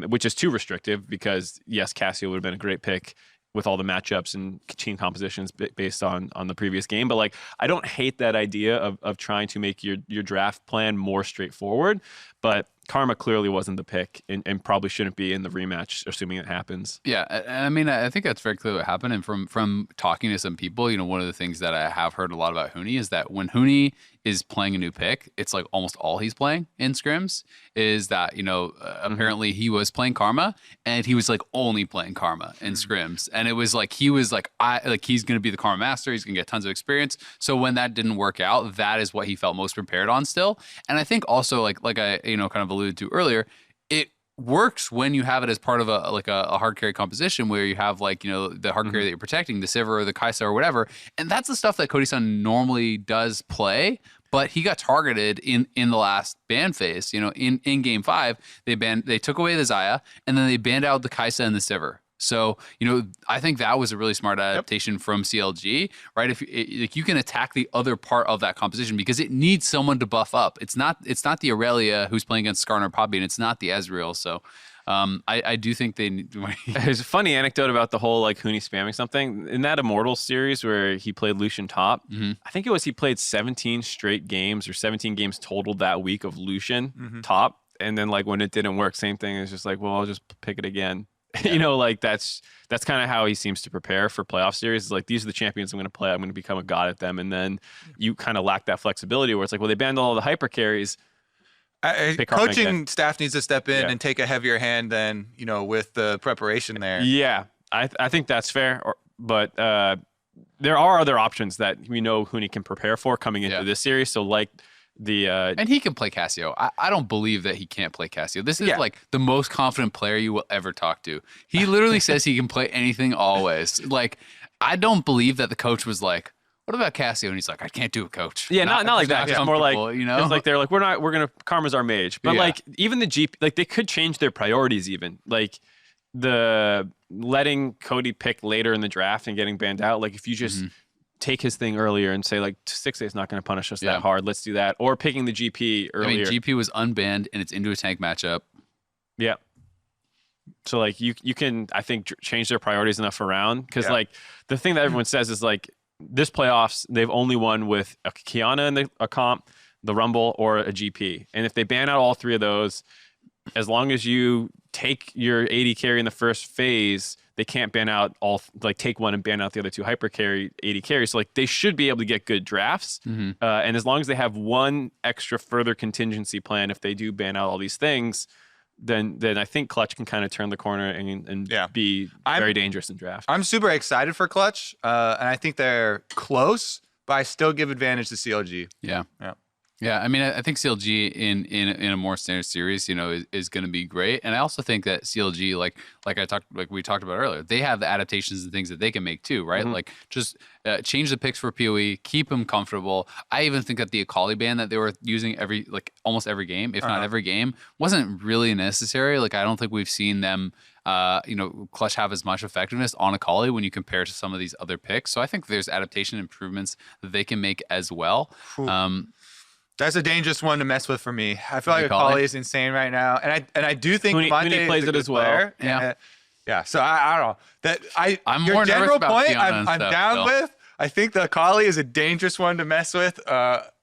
Speaker 2: which is too restrictive because, yes, Cassio would have been a great pick with all the matchups and team compositions based on the previous game. But like, I don't hate that idea of trying to make your draft plan more straightforward. But Karma clearly wasn't the pick and probably shouldn't be in the rematch, assuming it happens.
Speaker 3: Yeah, I mean, I think that's very clear what happened. And from talking to some people, one of the things that I have heard a lot about Huni is that when Huni is playing a new pick, it's like almost all he's playing in scrims is that, apparently he was playing Karma and he was like only playing Karma in scrims. And it was like, he was like, he's going to be the Karma master. He's going to get tons of experience. So when that didn't work out, that is what he felt most prepared on still. And I think also like I, kind of alluded to earlier, it works when you have it as part of a hard carry composition where you have the hard carry that you're protecting, the Sivir or the Kaisa or whatever. And that's the stuff that Cody-san normally does play, but he got targeted in the last ban phase. In game 5, they took away the Xayah and then they banned out the Kaisa and the Sivir. So, I think that was a really smart adaptation from CLG, right? If you can attack the other part of that composition because it needs someone to buff up. It's not the Aurelia who's playing against Skarner or Poppy, and it's not the Ezreal. So, I do think they need.
Speaker 2: There's a funny anecdote about the whole like Huni spamming something in that Immortals series where he played Lucian top. I think he played 17 straight games or 17 games total that week of Lucian top, and then like when it didn't work, same thing. It's just like, well, I'll just pick it again. Yeah. Like that's kind of how he seems to prepare for playoff series. It's like, these are the champions I'm going to play. I'm going to become a god at them. And then you kind of lack that flexibility where it's like, well, they banned all the hyper carries.
Speaker 1: Coaching staff needs to step in and take a heavier hand than, with the preparation there.
Speaker 2: Yeah, I think that's fair. But there are other options that we know Huni can prepare for coming into this series. So like, and
Speaker 3: he can play Cassio. I don't believe that he can't play Cassio. This is like the most confident player you will ever talk to. He literally says he can play anything always. Like, I don't believe that the coach was like, what about Cassio? And he's like, I can't do it, coach.
Speaker 2: Yeah, not like that. Just more like, it's like they're like, Karma's our mage. But like, even the GP, like they could change their priorities even. Like the letting Cody pick later in the draft and getting banned out. Like if you just take his thing earlier and say like 6A is not going to punish us that hard. Let's do that. Or picking the GP earlier.
Speaker 3: I mean, GP was unbanned and it's into a tank matchup.
Speaker 2: Yeah. So like you can, I think, change their priorities enough around because like the thing that everyone says is like this playoffs, they've only won with a Kiana in a comp, the Rumble, or a GP. And if they ban out all three of those, as long as you take your 80 carry in the first phase, they can't ban out take one and ban out the other two hyper carry 80 carries. So like they should be able to get good drafts. And as long as they have one extra further contingency plan, if they do ban out all these things, then I think Clutch can kind of turn the corner and be very dangerous in draft.
Speaker 1: I'm super excited for Clutch, and I think they're close, but I still give advantage to CLG.
Speaker 3: Yeah, I mean, I think CLG in a more standard series, is going to be great, and I also think that CLG, like we talked about earlier, they have the adaptations and things that they can make too, right? Like just change the picks for PoE, keep them comfortable. I even think that the Akali ban that they were using almost every game, if not every game, wasn't really necessary. Like I don't think we've seen them. Clutch have as much effectiveness on Akali when you compare to some of these other picks. So I think there's adaptation improvements that they can make as well.
Speaker 1: That's a dangerous one to mess with for me. I feel like Akali is insane right now, and I do think
Speaker 2: Huni plays it as well.
Speaker 1: Yeah. So I don't know that
Speaker 3: I'm
Speaker 1: your
Speaker 3: more
Speaker 1: general
Speaker 3: nervous about
Speaker 1: point.
Speaker 3: Kiana
Speaker 1: I'm down with. I think the Akali is a dangerous one to mess with.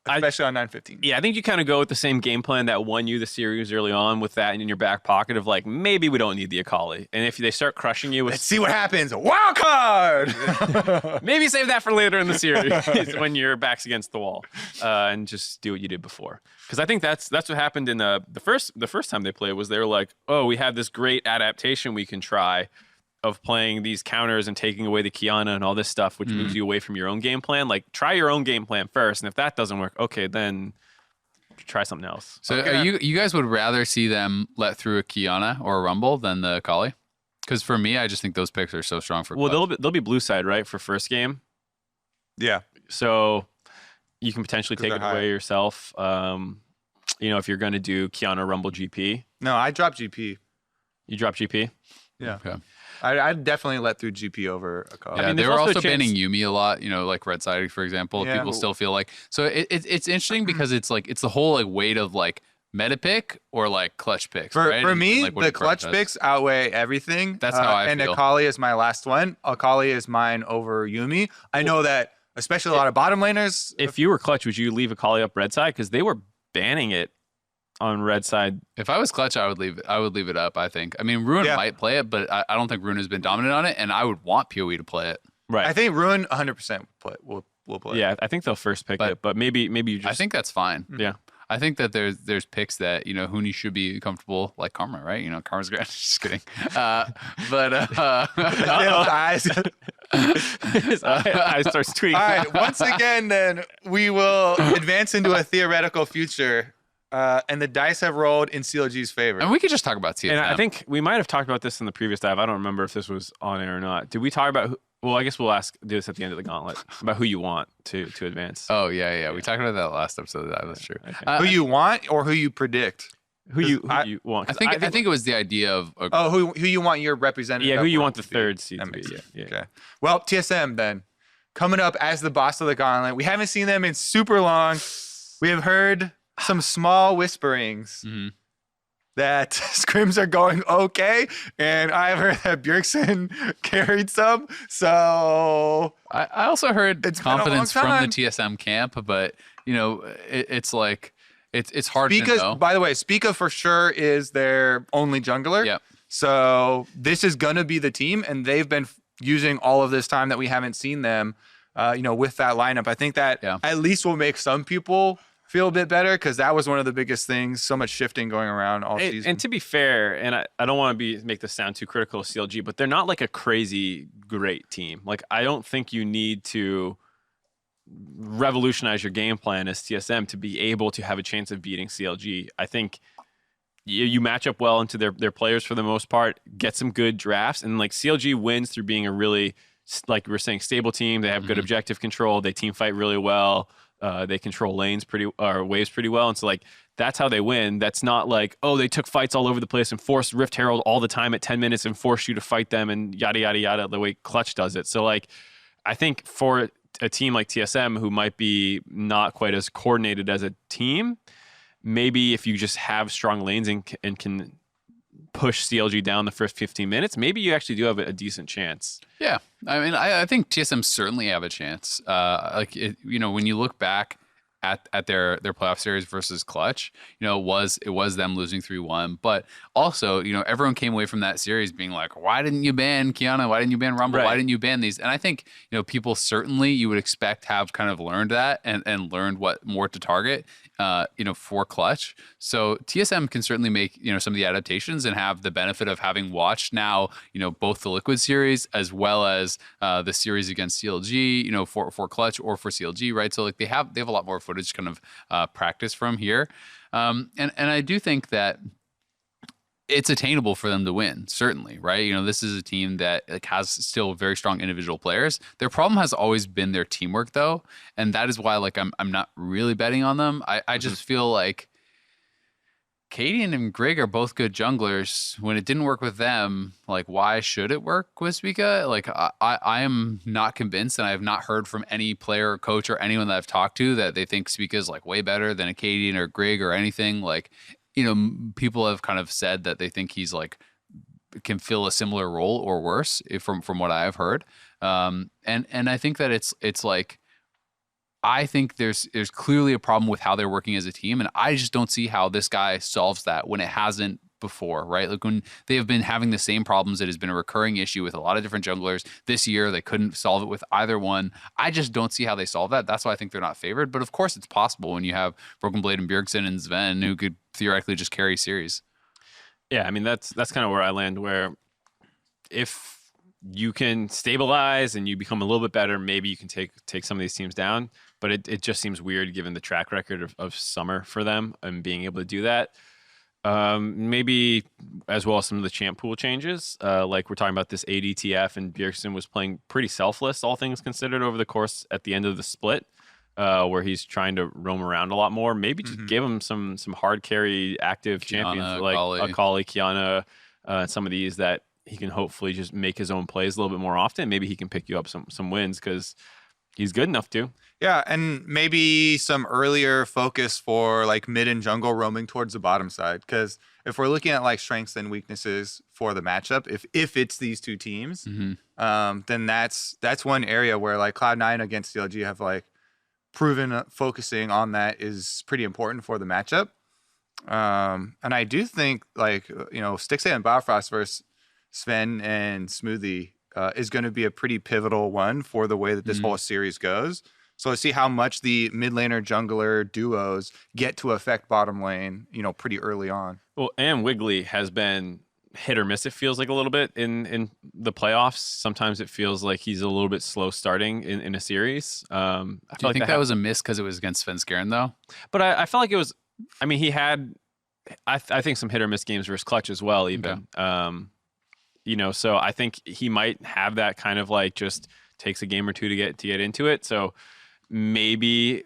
Speaker 1: especially on 9:15.
Speaker 2: Yeah, I think you kind of go with the same game plan that won you the series early on, with that in your back pocket of like, maybe we don't need the Akali. And if they start crushing you with,
Speaker 1: Let's see what happens. Wild card.
Speaker 2: maybe save that for later in the series when your back's against the wall, and just do what you did before. Because I think that's what happened in the first time they played. Was they were like, oh, we have this great adaptation we can try of playing these counters and taking away the Kiana and all this stuff, which moves you away from your own game plan. Like, try your own game plan first, and if that doesn't work, okay, then try something else.
Speaker 3: So are you guys would rather see them let through a Kiana or a Rumble than the Akali? Because for me, I just think those picks are so strong for
Speaker 2: Well,
Speaker 3: Clutch.
Speaker 2: they'll be blue side, right, for first game.
Speaker 1: Yeah.
Speaker 2: So you can potentially take
Speaker 1: they're
Speaker 2: it
Speaker 1: high.
Speaker 2: away yourself. If you're going to do Kiana Rumble GP,
Speaker 1: No, I dropped GP.
Speaker 2: you drop GP.
Speaker 1: Yeah.
Speaker 3: Okay.
Speaker 1: I'd definitely let through GP over Akali.
Speaker 3: Yeah,
Speaker 2: mean,
Speaker 3: they
Speaker 2: there's
Speaker 3: were
Speaker 2: also
Speaker 3: also
Speaker 2: a chance-
Speaker 3: banning Yumi a lot, like Red Sided, for example.
Speaker 1: Yeah.
Speaker 3: People still feel like so it's interesting because it's the whole like weight of like meta pick or like clutch picks.
Speaker 1: For
Speaker 3: right?
Speaker 1: me,
Speaker 3: like, what
Speaker 1: the
Speaker 3: your card
Speaker 1: clutch
Speaker 3: does.
Speaker 1: picks outweigh everything.
Speaker 3: That's how I
Speaker 1: and
Speaker 3: feel.
Speaker 1: Akali is my last one. Akali is mine over Yumi. I know that, especially a lot of bottom laners.
Speaker 2: If you were clutch, would you leave Akali up red side? Because they were banning it on red side.
Speaker 3: If I was clutch, I would leave it up. I think. I mean, Ruin
Speaker 1: Yeah.
Speaker 3: might play it, but I don't think Ruin has been dominant on it, and I would want PoE to play it.
Speaker 2: Right.
Speaker 1: I think Ruin 100% will play.
Speaker 2: yeah, I think they'll first pick
Speaker 3: But-
Speaker 2: it, but maybe you just.
Speaker 3: I think that's fine.
Speaker 2: Yeah.
Speaker 3: I think that there's picks that Huni should be comfortable, like Karma, right? Karma's great. Just kidding.
Speaker 1: Eyes.
Speaker 2: His eye starts tweaking.
Speaker 1: All right. Once again, then we will advance into a theoretical future, and the dice have rolled in CLG's favor.
Speaker 3: And we could just talk about TSM.
Speaker 2: And I think we might have talked about this in the previous dive. I don't remember if this was on air or not. Did we talk about well, I guess we'll do this at the end of the gauntlet about who you want to advance.
Speaker 3: Oh yeah. We talked about that last episode. That's true.
Speaker 2: Okay.
Speaker 1: Who you want or who you predict?
Speaker 2: Who you
Speaker 1: I-
Speaker 2: want?
Speaker 3: I think it was the idea of
Speaker 1: Oh, who you want your representative?
Speaker 2: yeah,
Speaker 1: at
Speaker 2: who you
Speaker 1: World
Speaker 2: want the
Speaker 1: to be.
Speaker 2: third seed
Speaker 1: That
Speaker 2: to be?
Speaker 1: makes
Speaker 2: Yeah,
Speaker 1: sense.
Speaker 2: yeah.
Speaker 1: Okay. Well, TSM then coming up as the boss of the gauntlet. We haven't seen them in super long. We have heard some small whisperings
Speaker 3: Mhm.
Speaker 1: that scrims are going okay, and I've heard that Bjergsen carried some. So
Speaker 3: I also heard
Speaker 1: It's been a long
Speaker 3: confidence from the
Speaker 1: time.
Speaker 3: TSM camp, but it's like it's hard to know.
Speaker 1: Spica, by the way, Spica for sure is their only jungler.
Speaker 3: Yep.
Speaker 1: So this is gonna be the team, and they've been using all of this time that we haven't seen them, with that lineup. I think that at least will make some people feel a bit better because that was one of the biggest things. So much shifting going around all season.
Speaker 2: And to be fair, and I don't want to make this sound too critical of CLG, but they're not like a crazy great team. Like, I don't think you need to revolutionize your game plan as TSM to be able to have a chance of beating CLG. I think you match up well into their players for the most part, get some good drafts, and like CLG wins through being a really, like we were saying, stable team. They have good objective control. They team fight really well. They control waves pretty well, and so like that's how they win. That's not like, oh, they took fights all over the place and forced Rift Herald all the time at 10 minutes and forced you to fight them and yada yada yada the way Clutch does it. So like, I think for a team like TSM who might be not quite as coordinated as a team, maybe if you just have strong lanes and can push CLG down the first 15 minutes, maybe you actually do have a decent chance.
Speaker 3: Yeah, I mean, I think TSM certainly have a chance. When you look back at their playoff series versus Clutch, it was them losing 3-1, but also, everyone came away from that series being like, why didn't you ban Kiana? Why didn't you ban Rumble?
Speaker 2: Right.
Speaker 3: Why didn't you ban these? And I think, people certainly you would expect have kind of learned that and learned what more to target, for Clutch. So TSM can certainly make, some of the adaptations and have the benefit of having watched now, both the Liquid series as well as the series against CLG, for Clutch or for CLG, right? So like they have a lot more footage kind of practice from here. And I do think that it's attainable for them to win, certainly, right? This is a team that has still very strong individual players. Their problem has always been their teamwork, though, and that is why I'm not really betting on them. I just feel like Cadian and Greg are both good junglers. When it didn't work with them, like, why should it work with Spica? Like, I am not convinced, and I have not heard from any player or coach or anyone that I've talked to that they think Spica is like way better than a Cadian or Greg or anything. Like, people have kind of said that they think he's like can fill a similar role or worse from what I have heard. And I think that it's like I think there's clearly a problem with how they're working as a team, and I just don't see how this guy solves that when it hasn't before, right? Like when they have been having the same problems, it has been a recurring issue with a lot of different junglers. This year, they couldn't solve it with either one. I just don't see how they solve that. That's why I think they're not favored. But of course, it's possible when you have Broken Blade and Bjergsen and Sven who could theoretically just carry series.
Speaker 2: Yeah, I mean, that's kind of where I land, where if you can stabilize and you become a little bit better, maybe you can take some of these teams down. But it just seems weird given the track record of summer for them and being able to do that. Maybe as well as some of the champ pool changes. Like we're talking about this ADTF, and Bjergsen was playing pretty selfless, all things considered, over the course at the end of the split, where he's trying to roam around a lot more. Maybe just give him some hard carry active champions like Akali, Kiana, some of these that he can hopefully just make his own plays a little bit more often. Maybe he can pick you up some wins because he's good enough to.
Speaker 1: Yeah, and maybe some earlier focus for like mid and jungle roaming towards the bottom side. Because if we're looking at like strengths and weaknesses for the matchup, if it's these two teams, then that's one area where like Cloud9 against CLG have like proven focusing on that is pretty important for the matchup. And I do think like, Stixxay and Bifrost versus Sven and Smoothie is going to be a pretty pivotal one for the way that this whole series goes. So see how much the mid laner jungler duos get to affect bottom lane, pretty early on.
Speaker 2: Well, and Wiggly has been hit or miss, it feels like a little bit in the playoffs. Sometimes it feels like he's a little bit slow starting in a series.
Speaker 3: Do you think that was a miss because it was against Svenskeren though?
Speaker 2: But I felt like it was, I mean, he had, I think some hit or miss games versus Clutch as well, even. Okay. So I think he might have that kind of like just takes a game or two to get into it. So maybe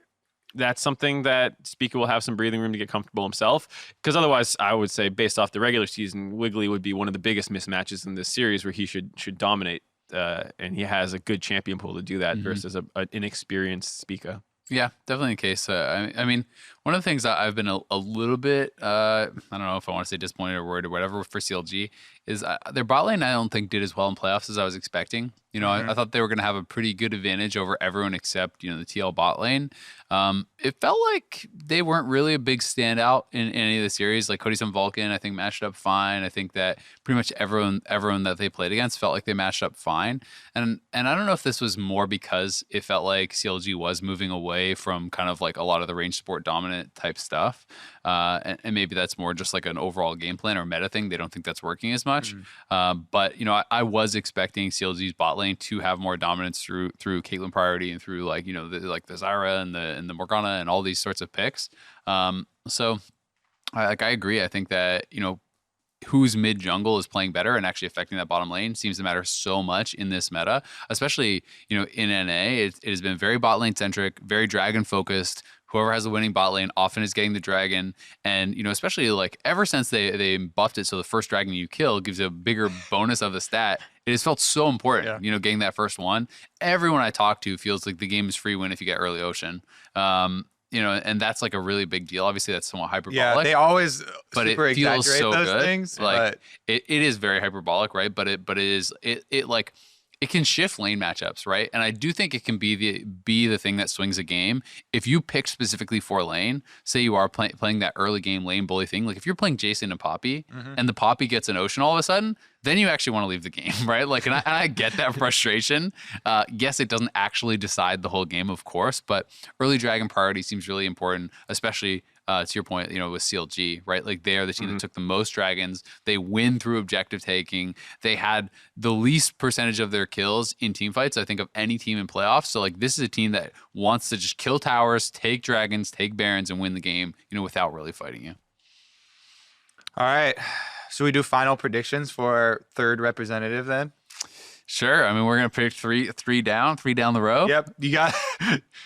Speaker 2: that's something that Spica will have some breathing room to get comfortable himself. Because otherwise, I would say based off the regular season, Wiggly would be one of the biggest mismatches in this series where he should dominate. And he has a good champion pool to do that versus an inexperienced Spica.
Speaker 3: Yeah, definitely the case. I mean, one of the things that I've been a little bit, I don't know if I want to say disappointed or worried or whatever for CLG, is their bot lane I don't think did as well in playoffs as I was expecting. I thought they were going to have a pretty good advantage over everyone except, the TL bot lane. It felt like they weren't really a big standout in any of the series. Like Cody and Vulcan, I think matched up fine. I think that pretty much everyone that they played against felt like they matched up fine. And I don't know if this was more because it felt like CLG was moving away from kind of like a lot of the range support dominant type stuff. And maybe that's more just like an overall game plan or meta thing. They don't think that's working as much. But I was expecting CLG's bot lane to have more dominance through Caitlyn priority and through like the Zyra and the Morgana and all these sorts of picks. So I agree. I think that whose mid jungle is playing better and actually affecting that bottom lane seems to matter so much in this meta, especially in NA. It has been very bot lane centric, very dragon focused. Whoever has the winning bot lane often is getting the dragon. And, especially like ever since they buffed it so the first dragon you kill gives a bigger bonus of the stat, it has felt so important, getting that first one. Everyone I talk to feels like the game is free win if you get early ocean. And that's like a really big deal. Obviously, that's somewhat hyperbolic.
Speaker 1: Yeah, they always
Speaker 3: but
Speaker 1: super
Speaker 3: it feels
Speaker 1: exaggerate
Speaker 3: so
Speaker 1: those
Speaker 3: good.
Speaker 1: things.
Speaker 3: Like it is very hyperbolic, right? But it can shift lane matchups, right? And I do think it can be the thing that swings a game. If you pick specifically for lane, say you are playing that early game lane bully thing, like if you're playing Jason and Poppy and the Poppy gets an ocean all of a sudden, then you actually want to leave the game, right? Like, and I get that frustration. Yes, it doesn't actually decide the whole game, of course, but early dragon priority seems really important, especially to your point, with CLG, right? Like they are the team that took the most dragons. They win through objective taking. They had the least percentage of their kills in team fights, I think, of any team in playoffs. So like this is a team that wants to just kill towers, take dragons, take barons, and win the game, without really fighting you.
Speaker 1: All right. Should we do final predictions for third representative then?
Speaker 3: Sure. I mean, we're gonna pick three down the row.
Speaker 1: Yep. You got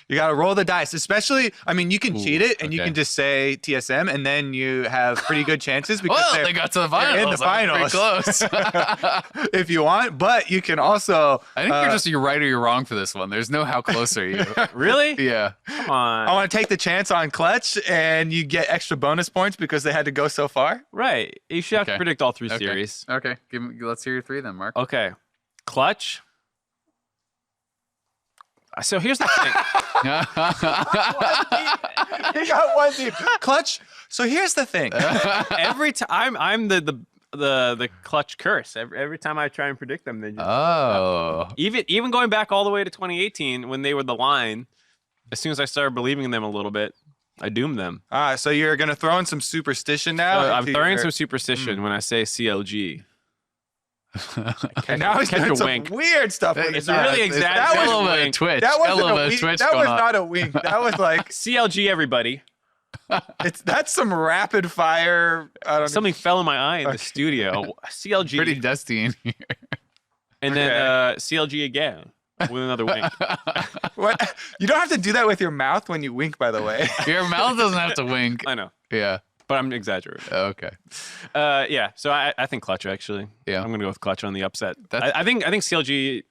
Speaker 1: to roll the dice. Especially, I mean, you can cheat it and you can just say TSM, and then you have pretty good chances because
Speaker 3: they got to the finals.
Speaker 1: In the finals,
Speaker 3: pretty close.
Speaker 1: If you want. But you can also.
Speaker 3: I think you're right or you're wrong for this one. There's no how close are you.
Speaker 2: Really?
Speaker 3: Yeah.
Speaker 2: Come on.
Speaker 1: I want to take the chance on Clutch, and you get extra bonus points because they had to go so far.
Speaker 2: Right. You should have to predict all three series.
Speaker 3: Okay. Let's hear your three then, Mark.
Speaker 2: Okay. Clutch. So here's the thing.
Speaker 1: He got one deep. Clutch. So here's the thing.
Speaker 2: Every time I'm the clutch curse. Every time I try and predict them, they just even going back all the way to 2018 when they were the line. As soon as I started believing in them a little bit, I doomed them.
Speaker 1: So you're gonna throw in some superstition now.
Speaker 2: So I'm throwing some superstition when I say CLG.
Speaker 1: And now he's doing some
Speaker 2: wink.
Speaker 1: weird stuff.
Speaker 2: It's really exaggerated.
Speaker 3: That was a little bit of twitch.
Speaker 1: That wasn't
Speaker 3: a little
Speaker 1: a
Speaker 3: bit
Speaker 1: wink.
Speaker 3: of twitch
Speaker 1: That was
Speaker 3: going on.
Speaker 1: not a wink. That was like
Speaker 2: CLG, everybody.
Speaker 1: that's some rapid fire. I don't
Speaker 2: Something fell in my eye in the studio. CLG.
Speaker 3: Pretty dusty in here.
Speaker 2: And then CLG again with another wink.
Speaker 1: What? You don't have to do that with your mouth when you wink, by the way.
Speaker 3: Your mouth doesn't have to wink.
Speaker 2: I know,
Speaker 3: Yeah.
Speaker 2: but I'm exaggerating.
Speaker 3: Okay.
Speaker 2: Yeah, so I think Clutch, actually.
Speaker 3: Yeah.
Speaker 2: I'm going to go with Clutch on the upset.
Speaker 3: That's-
Speaker 2: I think CLG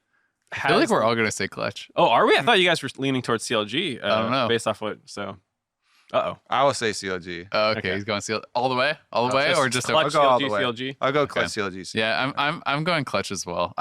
Speaker 2: has...
Speaker 3: I feel like we're all gonna say clutch.
Speaker 2: Oh, are we? I thought you guys were leaning towards CLG.
Speaker 3: I don't know.
Speaker 2: Based off what... So... Uh-oh.
Speaker 1: I will say CLG.
Speaker 3: Oh, okay,
Speaker 2: Okay.
Speaker 3: he's going all the way, or just
Speaker 2: Clutch,
Speaker 1: I'll go all
Speaker 2: CLG,
Speaker 1: the way.
Speaker 2: CLG.
Speaker 1: I'll go clutch CLG.
Speaker 3: Yeah, I'm going clutch as well.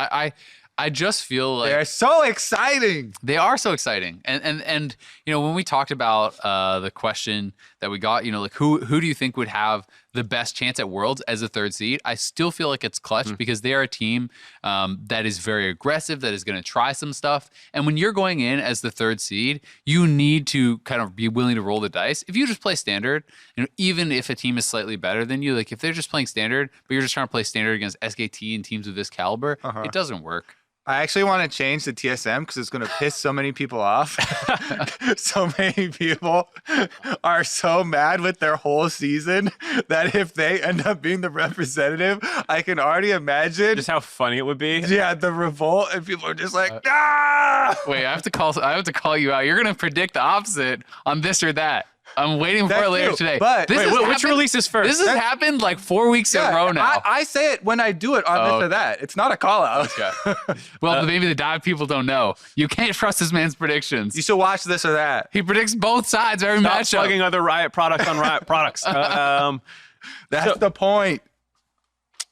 Speaker 3: I just feel like
Speaker 1: They're so exciting.
Speaker 3: they are so exciting, and when we talked about the question that we got, like who do you think would have the best chance at Worlds as a third seed? I still feel like it's Clutch because they are a team that is very aggressive, that is going to try some stuff. And when you're going in as the third seed, you need to kind of be willing to roll the dice. If you just play standard, even if a team is slightly better than you, like if they're just playing standard, but you're just trying to play standard against SKT and teams of this caliber, it doesn't work.
Speaker 1: I actually want to change the TSM because it's going to piss so many people off. So many people are so mad with their whole season that if they end up being the representative, I can already imagine.
Speaker 2: Just how funny it would be.
Speaker 1: Yeah, the revolt, and people are just like, ah!
Speaker 3: Wait, I have to call you out. You're gonna predict the opposite on this or that. I'm waiting for
Speaker 1: That
Speaker 3: it later
Speaker 1: too,
Speaker 3: today.
Speaker 1: but-
Speaker 3: this
Speaker 1: Wait,
Speaker 3: has
Speaker 2: Which
Speaker 3: happened-
Speaker 2: release is first?
Speaker 3: This has happened like 4 weeks in a row now.
Speaker 1: I say it when I do it on this or that. It's not a call out.
Speaker 3: Well, maybe the dive people don't know. You can't trust this man's predictions.
Speaker 1: You should watch this or that.
Speaker 3: He predicts both sides every
Speaker 2: Stop
Speaker 3: matchup.
Speaker 2: plugging other Riot products on Riot products.
Speaker 1: That's the point.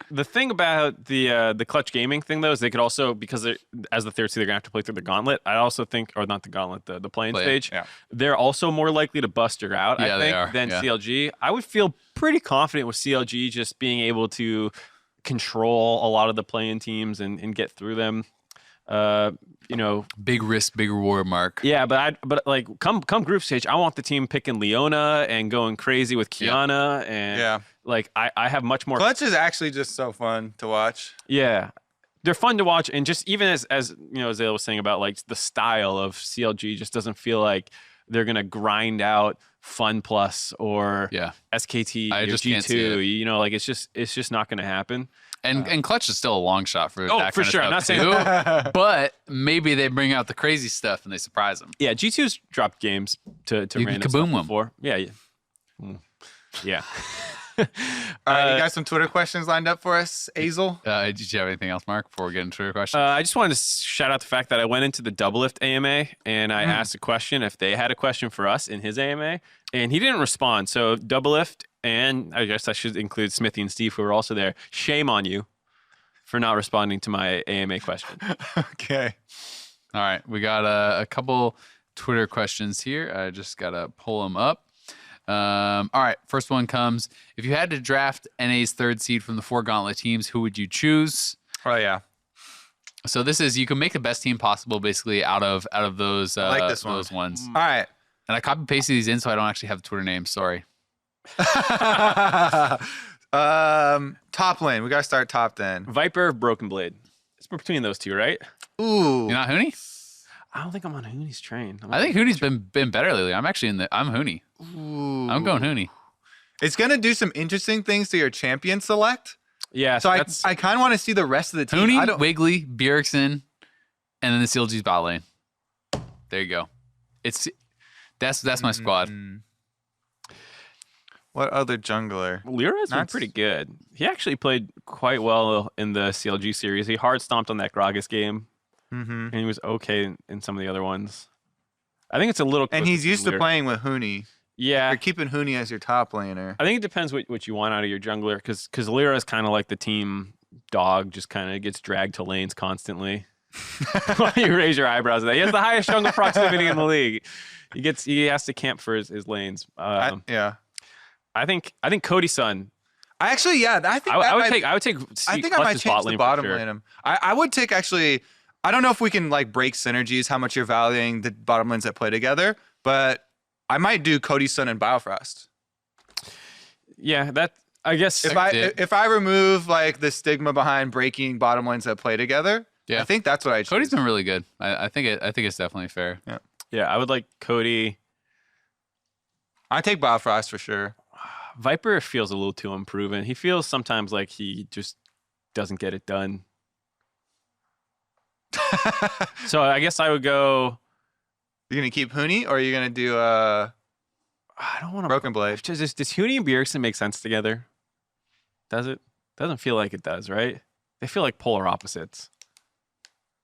Speaker 2: The thing about the clutch gaming thing though is they could also, because as the third seed they're gonna have to play through the gauntlet. I also think, or not the gauntlet, the playing stage.
Speaker 1: Yeah.
Speaker 2: They're also more likely to bust her out.
Speaker 3: Yeah,
Speaker 2: I
Speaker 3: they
Speaker 2: think
Speaker 3: are,
Speaker 2: than
Speaker 3: yeah.
Speaker 2: CLG. I would feel pretty confident with CLG just being able to control a lot of the playing teams and get through them.
Speaker 3: Big risk, big reward, Mark.
Speaker 2: Yeah, but like come group stage, I want the team picking Leona and going crazy with Kiana and like I have much more.
Speaker 1: Clutch is actually just so fun to watch.
Speaker 2: Yeah, they're fun to watch, and just even as Azale was saying about like the style of CLG just doesn't feel like they're gonna grind out Funplus or SKT
Speaker 3: I
Speaker 2: or
Speaker 3: just can't see
Speaker 2: G2.
Speaker 3: it.
Speaker 2: Like it's just not gonna happen.
Speaker 3: And clutch is still a long shot for that
Speaker 2: Oh,
Speaker 3: kind
Speaker 2: for
Speaker 3: of
Speaker 2: sure.
Speaker 3: stuff
Speaker 2: I'm not saying
Speaker 3: too. But maybe they bring out the crazy stuff and they surprise them.
Speaker 2: Yeah, G2's dropped games to
Speaker 3: You can
Speaker 2: random
Speaker 3: kaboom
Speaker 2: stuff
Speaker 3: them.
Speaker 2: before. Yeah. Yeah.
Speaker 1: All right, you got some Twitter questions lined up for us, Azel?
Speaker 3: Did you have anything else, Mark, before we get into your question?
Speaker 2: I just wanted to shout out the fact that I went into the Double Lift AMA and I asked a question if they had a question for us in his AMA, and he didn't respond. So Double Lift, and I guess I should include Smithy and Steve, who were also there. Shame on you for not responding to my AMA question.
Speaker 1: Okay.
Speaker 3: All right, we got a couple Twitter questions here. I just got to pull them up. All right, first one comes. If you had to draft NA's third seed from the 4 Gauntlet teams, who would you choose?
Speaker 1: Oh, yeah.
Speaker 3: So this is, you can make the best team possible basically out of those
Speaker 1: I like this
Speaker 3: those
Speaker 1: one.
Speaker 3: ones.
Speaker 1: All right.
Speaker 3: And I copy pasted these in so I don't actually have the Twitter names. Sorry.
Speaker 1: Top lane. We got to start top then.
Speaker 2: Viper, Broken Blade. It's between those two, right?
Speaker 1: Ooh.
Speaker 3: You're not Hooney?
Speaker 2: I don't think I'm on Hooney's train.
Speaker 3: I think Hooney's been better lately. I'm actually I'm Hooney.
Speaker 1: Ooh.
Speaker 3: I'm going Hooney.
Speaker 1: It's going to do some interesting things to your champion select.
Speaker 2: Yeah,
Speaker 1: So I kind of want to see the rest of the team.
Speaker 3: Hooney,
Speaker 1: I don't,
Speaker 3: Wiggly, Bjergsen, and then the CLG's bot lane. There you go. That's my squad.
Speaker 1: What other jungler?
Speaker 2: Lyra's been
Speaker 1: That's-
Speaker 2: pretty good. He actually played quite well in the CLG series. He hard stomped on that Gragas game, and he was okay in some of the other ones. I think it's a little.
Speaker 1: And
Speaker 2: close
Speaker 1: he's used to
Speaker 2: Lyra.
Speaker 1: playing with Hooney.
Speaker 2: Yeah,
Speaker 1: You're keeping Hooney as your top laner.
Speaker 2: I think it depends what you want out of your jungler, because Lyra is kind of like the team dog, just kind of gets dragged to lanes constantly. Why you raise your eyebrows at that? He has the highest jungle proximity in the league. He has to camp for his lanes.
Speaker 1: I
Speaker 2: think Cody's son.
Speaker 1: I think
Speaker 2: I would take.
Speaker 1: I think I might change the bottom lane him. I would take actually. I don't know if we can like break synergies, how much you're valuing the bottom lanes that play together, but I might do Cody's son and Biofrost.
Speaker 2: Yeah, that I guess
Speaker 1: if I remove like the stigma behind breaking bottom lanes that play together, I think that's what I choose.
Speaker 3: Cody's been really good. I think it's definitely fair.
Speaker 2: Yeah, I would like Cody.
Speaker 1: I take Biofrost for sure.
Speaker 2: Viper feels a little too unproven. He feels sometimes like he just doesn't get it done. So I guess I would go.
Speaker 1: You're gonna keep Huni, or are you gonna do
Speaker 2: I don't want to
Speaker 1: Broken Blade?
Speaker 2: Does Huni and Bjergsen make sense together? Does it? Doesn't feel like it does, right? They feel like polar opposites.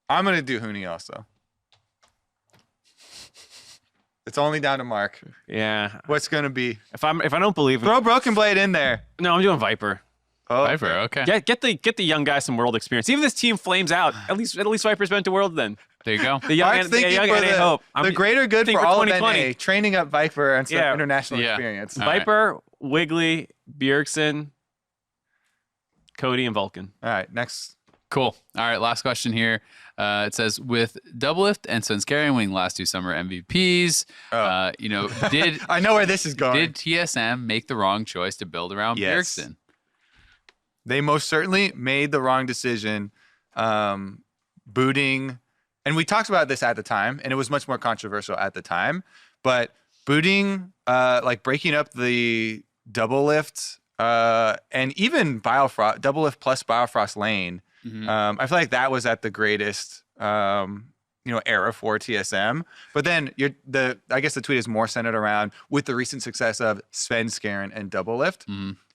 Speaker 1: I'm gonna do Huni also. It's only down to Mark.
Speaker 2: Yeah.
Speaker 1: What's gonna be?
Speaker 2: If I don't believe him,
Speaker 1: Throw Broken Blade in there.
Speaker 2: No, I'm doing Viper.
Speaker 1: Oh,
Speaker 3: Viper, okay.
Speaker 2: Get the young guy some world experience. Even if this team flames out, at least Viper's been to world then.
Speaker 3: There you go.
Speaker 2: The young
Speaker 1: Mark's thinking
Speaker 2: young
Speaker 1: for
Speaker 2: NA hope.
Speaker 1: the greater good for all of
Speaker 2: 2020.
Speaker 1: NA, training up Viper and some international
Speaker 3: Yeah.
Speaker 1: experience.
Speaker 3: All
Speaker 2: Viper, Wiggly, Bjergsen, Cody, and Vulcan.
Speaker 1: All right, next.
Speaker 3: Cool. All right, last question here. It says, with Doublelift and Svenskeren winning last 2 summer MVPs, did
Speaker 1: I know where this is going.
Speaker 3: did TSM make the wrong choice to build around
Speaker 1: Yes.
Speaker 3: Bjergsen?
Speaker 1: They most certainly made the wrong decision booting. And we talked about this at the time, and it was much more controversial at the time. But booting, like breaking up the double lift and even Biofrost, double lift plus Biofrost lane, I feel like that was at the greatest era for TSM. But then I guess the tweet is more centered around with the recent success of Svenskeren and double lift.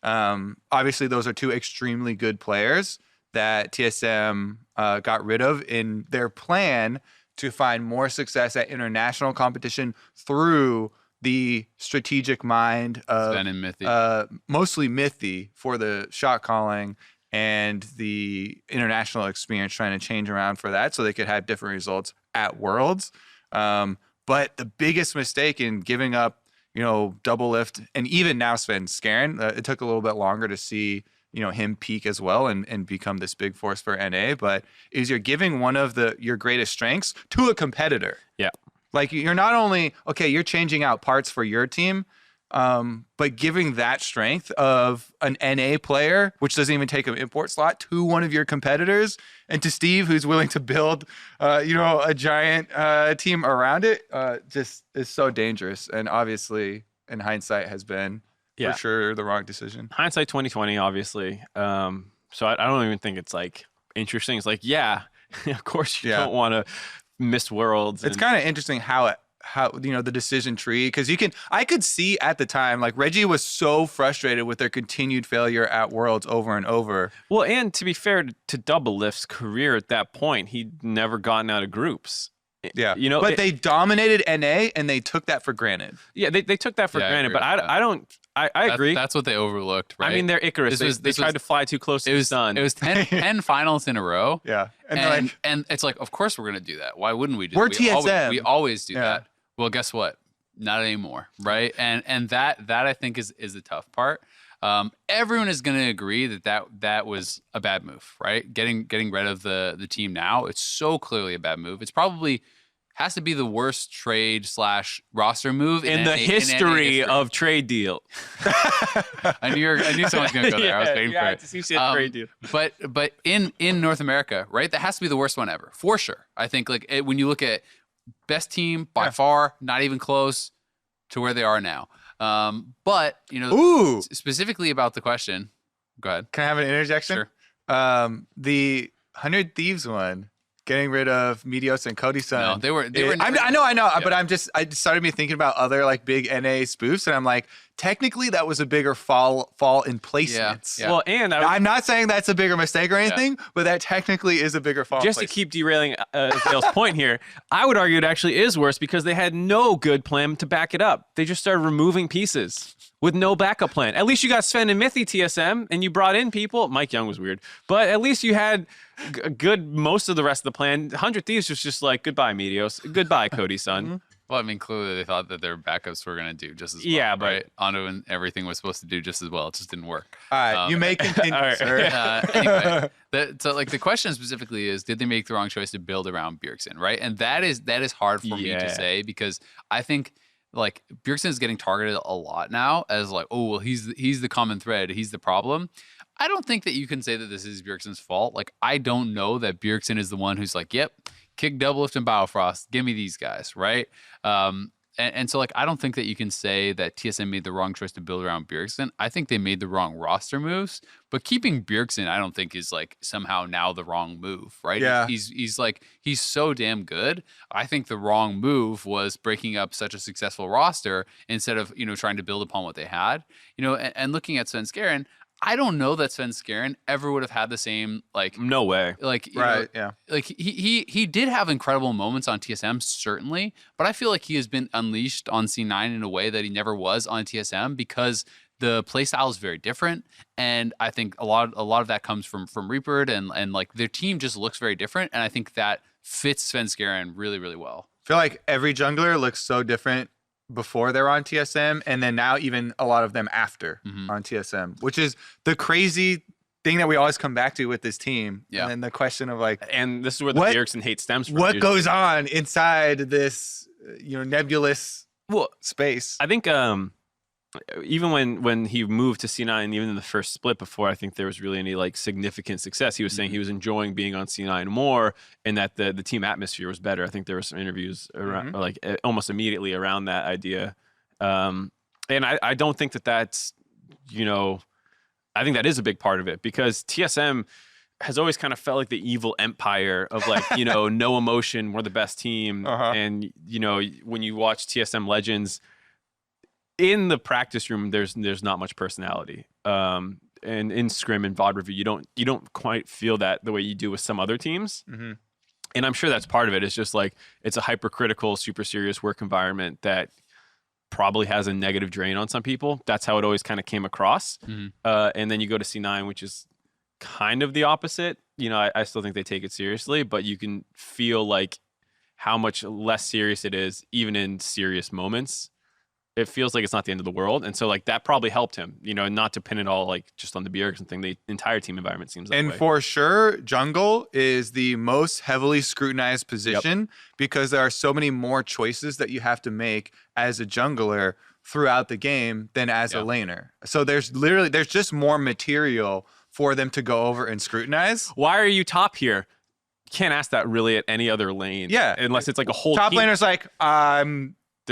Speaker 1: Obviously, those are 2 extremely good players that TSM got rid of in their plan to find more success at international competition through the strategic mind of
Speaker 3: Sven and Mythy.
Speaker 1: Mostly Mythy for the shot calling and the international experience, trying to change around for that so they could have different results at Worlds. But the biggest mistake in giving up, double lift, and even now Svenskeren, it took a little bit longer to see, him peak as well and become this big force for NA, but is you're giving one of your greatest strengths to a competitor.
Speaker 2: Yeah.
Speaker 1: Like you're not only, you're changing out parts for your team, but giving that strength of an NA player, which doesn't even take an import slot, to one of your competitors, and to Steve, who's willing to build, a giant team around it, just is so dangerous. And obviously, in hindsight, has been for sure the wrong decision.
Speaker 2: Hindsight 2020, obviously. So I don't even think it's like interesting. It's like, of course you don't want to miss Worlds.
Speaker 1: It's kind of interesting how the decision tree, because I could see at the time, like Reggie was so frustrated with their continued failure at Worlds over and over.
Speaker 2: Well, and to be fair to Double Lift's career at that point, he'd never gotten out of groups.
Speaker 1: Yeah, but they dominated NA and they took that for granted.
Speaker 2: Yeah, they took that for granted, but I don't. I agree.
Speaker 3: That's what they overlooked, right?
Speaker 2: I mean, they're Icarus. They tried to fly too close to the sun.
Speaker 3: It was 10 finals in a row.
Speaker 1: Yeah,
Speaker 3: and it's like, of course we're going to do that. Why wouldn't we do that?
Speaker 1: We're TSM.
Speaker 3: We always do that. Well, guess what? Not anymore, right? And that I think is the tough part. Everyone is going to agree that was a bad move, right? Getting rid of the team now, it's so clearly a bad move. It's probably has to be the worst trade / roster move
Speaker 2: in the history of trade deal.
Speaker 3: I knew someone was going to go there. I was waiting for it.
Speaker 2: You said trade deal.
Speaker 3: But in North America, right? That has to be the worst one ever, for sure. I think when you look at best team by far, not even close to where they are now. But specifically about the question, go ahead.
Speaker 1: Can I have an interjection?
Speaker 3: Sure.
Speaker 1: The 100 Thieves one, getting rid of Meteos and Cody's son.
Speaker 3: No, they were.
Speaker 1: I know.
Speaker 3: Yeah.
Speaker 1: But I just started me thinking about other like big NA spoofs, and I'm like, technically that was a bigger fall in placements.
Speaker 3: Yeah.
Speaker 2: Well, and
Speaker 1: I'm not saying that's a bigger mistake or anything, but that technically is a bigger fall.
Speaker 2: Just to keep derailing Dale's point here, I would argue it actually is worse because they had no good plan to back it up. They just started removing pieces. with no backup plan. At least you got Sven and Mithy TSM, and you brought in people. Mike Young was weird, but at least you had a good most of the rest of the plan. 100 Thieves was just like, goodbye, Meteos. Goodbye, Cody, son.
Speaker 3: Well, I mean, clearly they thought that their backups were going to do just as well.
Speaker 2: Yeah, but
Speaker 3: right? Anu and everything was supposed to do just as well. It just didn't work.
Speaker 1: All right, you may continue,
Speaker 2: all right.
Speaker 1: sir.
Speaker 3: Anyway, so like the question specifically is, did they make the wrong choice to build around Bjergsen, right? And that is hard for me to say, because I think like Bjergsen is getting targeted a lot now as like, oh, well, he's the common thread. He's the problem. I don't think that you can say that this is Bjergsen's fault. Like, I don't know that Bjergsen is the one who's like, yep, kick Doublelift and Biofrost. Give me these guys, right? And so, like, I don't think that you can say that TSM made the wrong choice to build around Bjergsen. I think they made the wrong roster moves. But keeping Bjergsen, I don't think is, like, somehow now the wrong move, right?
Speaker 1: Yeah.
Speaker 3: He's so damn good. I think the wrong move was breaking up such a successful roster instead of, trying to build upon what they had. And looking at Sven Skaren, I don't know that Sven Skaren ever would have had the same, like,
Speaker 2: No way.
Speaker 3: like,
Speaker 1: Right, yeah.
Speaker 3: like he did have incredible moments on TSM, certainly, but I feel like he has been unleashed on C9 in a way that he never was on TSM, because the playstyle is very different, and I think a lot of that comes from Reaper, and like their team just looks very different, and I think that fits Sven Skaren really, really well.
Speaker 1: I feel like every jungler looks so different before they're on TSM, and then now even a lot of them after on TSM, which is the crazy thing that we always come back to with this team.
Speaker 3: Yeah.
Speaker 1: And the question of like,
Speaker 2: And this is where the Bjergsen hate stems from.
Speaker 1: what goes on inside this, nebulous space?
Speaker 2: I think even when he moved to C9, even in the first split before I think there was really any like significant success, he was saying he was enjoying being on C9 more, and that the team atmosphere was better. I think there were some interviews around like almost immediately around that idea. And I don't think that's, I think that is a big part of it, because TSM has always kind of felt like the evil empire of like, no emotion, we're the best team. And, when you watch TSM Legends, in the practice room, there's not much personality. And in scrim and VOD review, you don't quite feel that the way you do with some other teams. And I'm sure that's part of it. It's just like, it's a hypercritical, super serious work environment that probably has a negative drain on some people. That's how it always kind of came across. And then you go to C9, which is kind of the opposite. I still think they take it seriously, but you can feel like how much less serious it is, even in serious moments. It feels like it's not the end of the world. And so like that probably helped him, not to pin it all like just on the Bjergsen thing. The entire team environment seems that way.
Speaker 1: And for sure, jungle is the most heavily scrutinized position because there are so many more choices that you have to make as a jungler throughout the game than as a laner. So there's just more material for them to go over and scrutinize.
Speaker 2: Why are you top here? You can't ask that really at any other lane.
Speaker 1: Yeah.
Speaker 2: Unless it's like a whole
Speaker 1: top
Speaker 2: team.
Speaker 1: laner's like,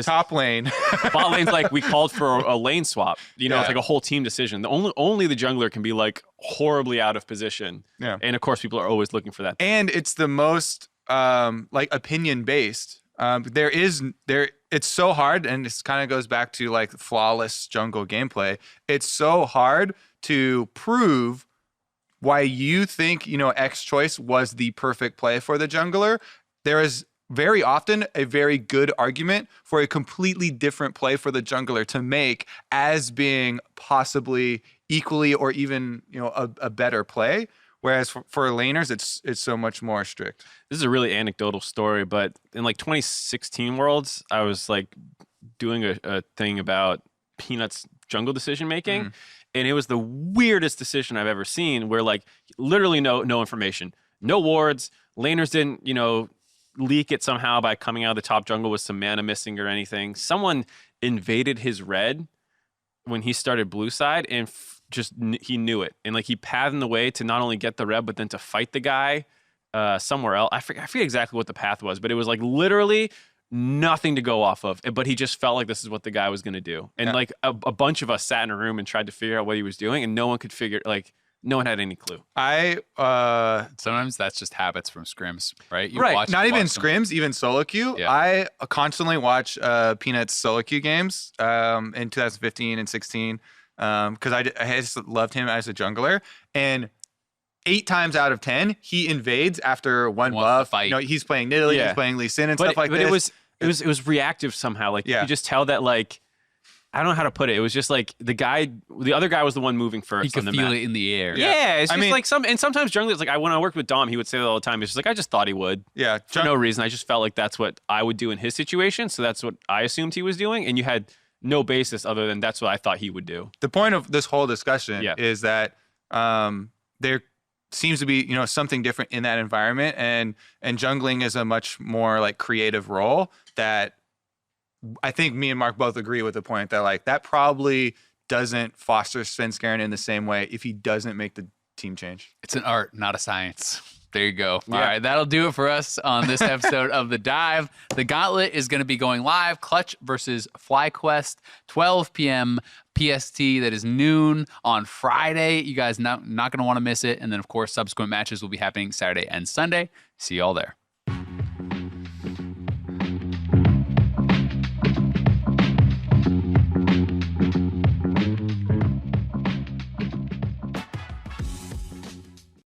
Speaker 1: top lane.
Speaker 2: Bot lane's like, we called for a lane swap. It's like a whole team decision. Only the jungler can be like horribly out of position.
Speaker 1: Yeah.
Speaker 2: And of course, people are always looking for that.
Speaker 1: And it's the most like opinion based. It's so hard, and this kind of goes back to like flawless jungle gameplay. It's so hard to prove why you think X choice was the perfect play for the jungler. There is very often a very good argument for a completely different play for the jungler to make as being possibly equally or even a better play. Whereas for laners, it's so much more strict.
Speaker 2: This is a really anecdotal story, but in like 2016 Worlds, I was like doing a thing about Peanut's jungle decision making, and it was the weirdest decision I've ever seen. Where like literally no information, no wards, laners didn't leak it somehow by coming out of the top jungle with some mana missing or anything. Someone invaded his red when he started blue side, and he knew it, and like he pathing the way to not only get the red but then to fight the guy somewhere else. I forget exactly what the path was, but it was like literally nothing to go off of, but he just felt like this is what the guy was going to do. And like a bunch of us sat in a room and tried to figure out what he was doing, and no one could figure, like no one had any clue.
Speaker 3: Sometimes that's just habits from scrims, right?
Speaker 1: Not even scrims, even solo queue.
Speaker 3: Yeah.
Speaker 1: I constantly watch Peanut's solo queue games in 2015 and 16 because I just loved him as a jungler. And 8 times out of 10, he invades after one buff.
Speaker 3: Fight.
Speaker 1: He's playing Nidalee, he's playing Lee Sin and stuff like
Speaker 2: but
Speaker 1: this.
Speaker 2: It was reactive somehow. Like you could just tell that like I don't know how to put it. It was just like the other guy was the one moving first.
Speaker 3: He could
Speaker 2: on the
Speaker 3: feel
Speaker 2: map.
Speaker 3: it in the air.
Speaker 2: Yeah, it's
Speaker 1: I
Speaker 2: just
Speaker 1: mean-
Speaker 2: like sometimes junglers, like when I worked with Dom, he would say that all the time. It's just like, I just thought he would.
Speaker 1: Yeah.
Speaker 2: For no reason. I just felt like that's what I would do in his situation. So that's what I assumed he was doing. And you had no basis other than that's what I thought he would do.
Speaker 1: The point of this whole discussion
Speaker 2: Yeah.
Speaker 1: is that there seems to be, something different in that environment, and jungling is a much more like creative role that I think me and Mark both agree with the point that like that probably doesn't foster Svenskeren in the same way if he doesn't make the team change.
Speaker 3: It's an art, not a science. There you go.
Speaker 2: Yeah.
Speaker 3: All right, that'll do it for us on this episode of The Dive. The Gauntlet is going to be going live, Clutch versus FlyQuest, 12 p.m. PST. That is noon on Friday. You guys not going to want to miss it. And then, of course, subsequent matches will be happening Saturday and Sunday. See you all there.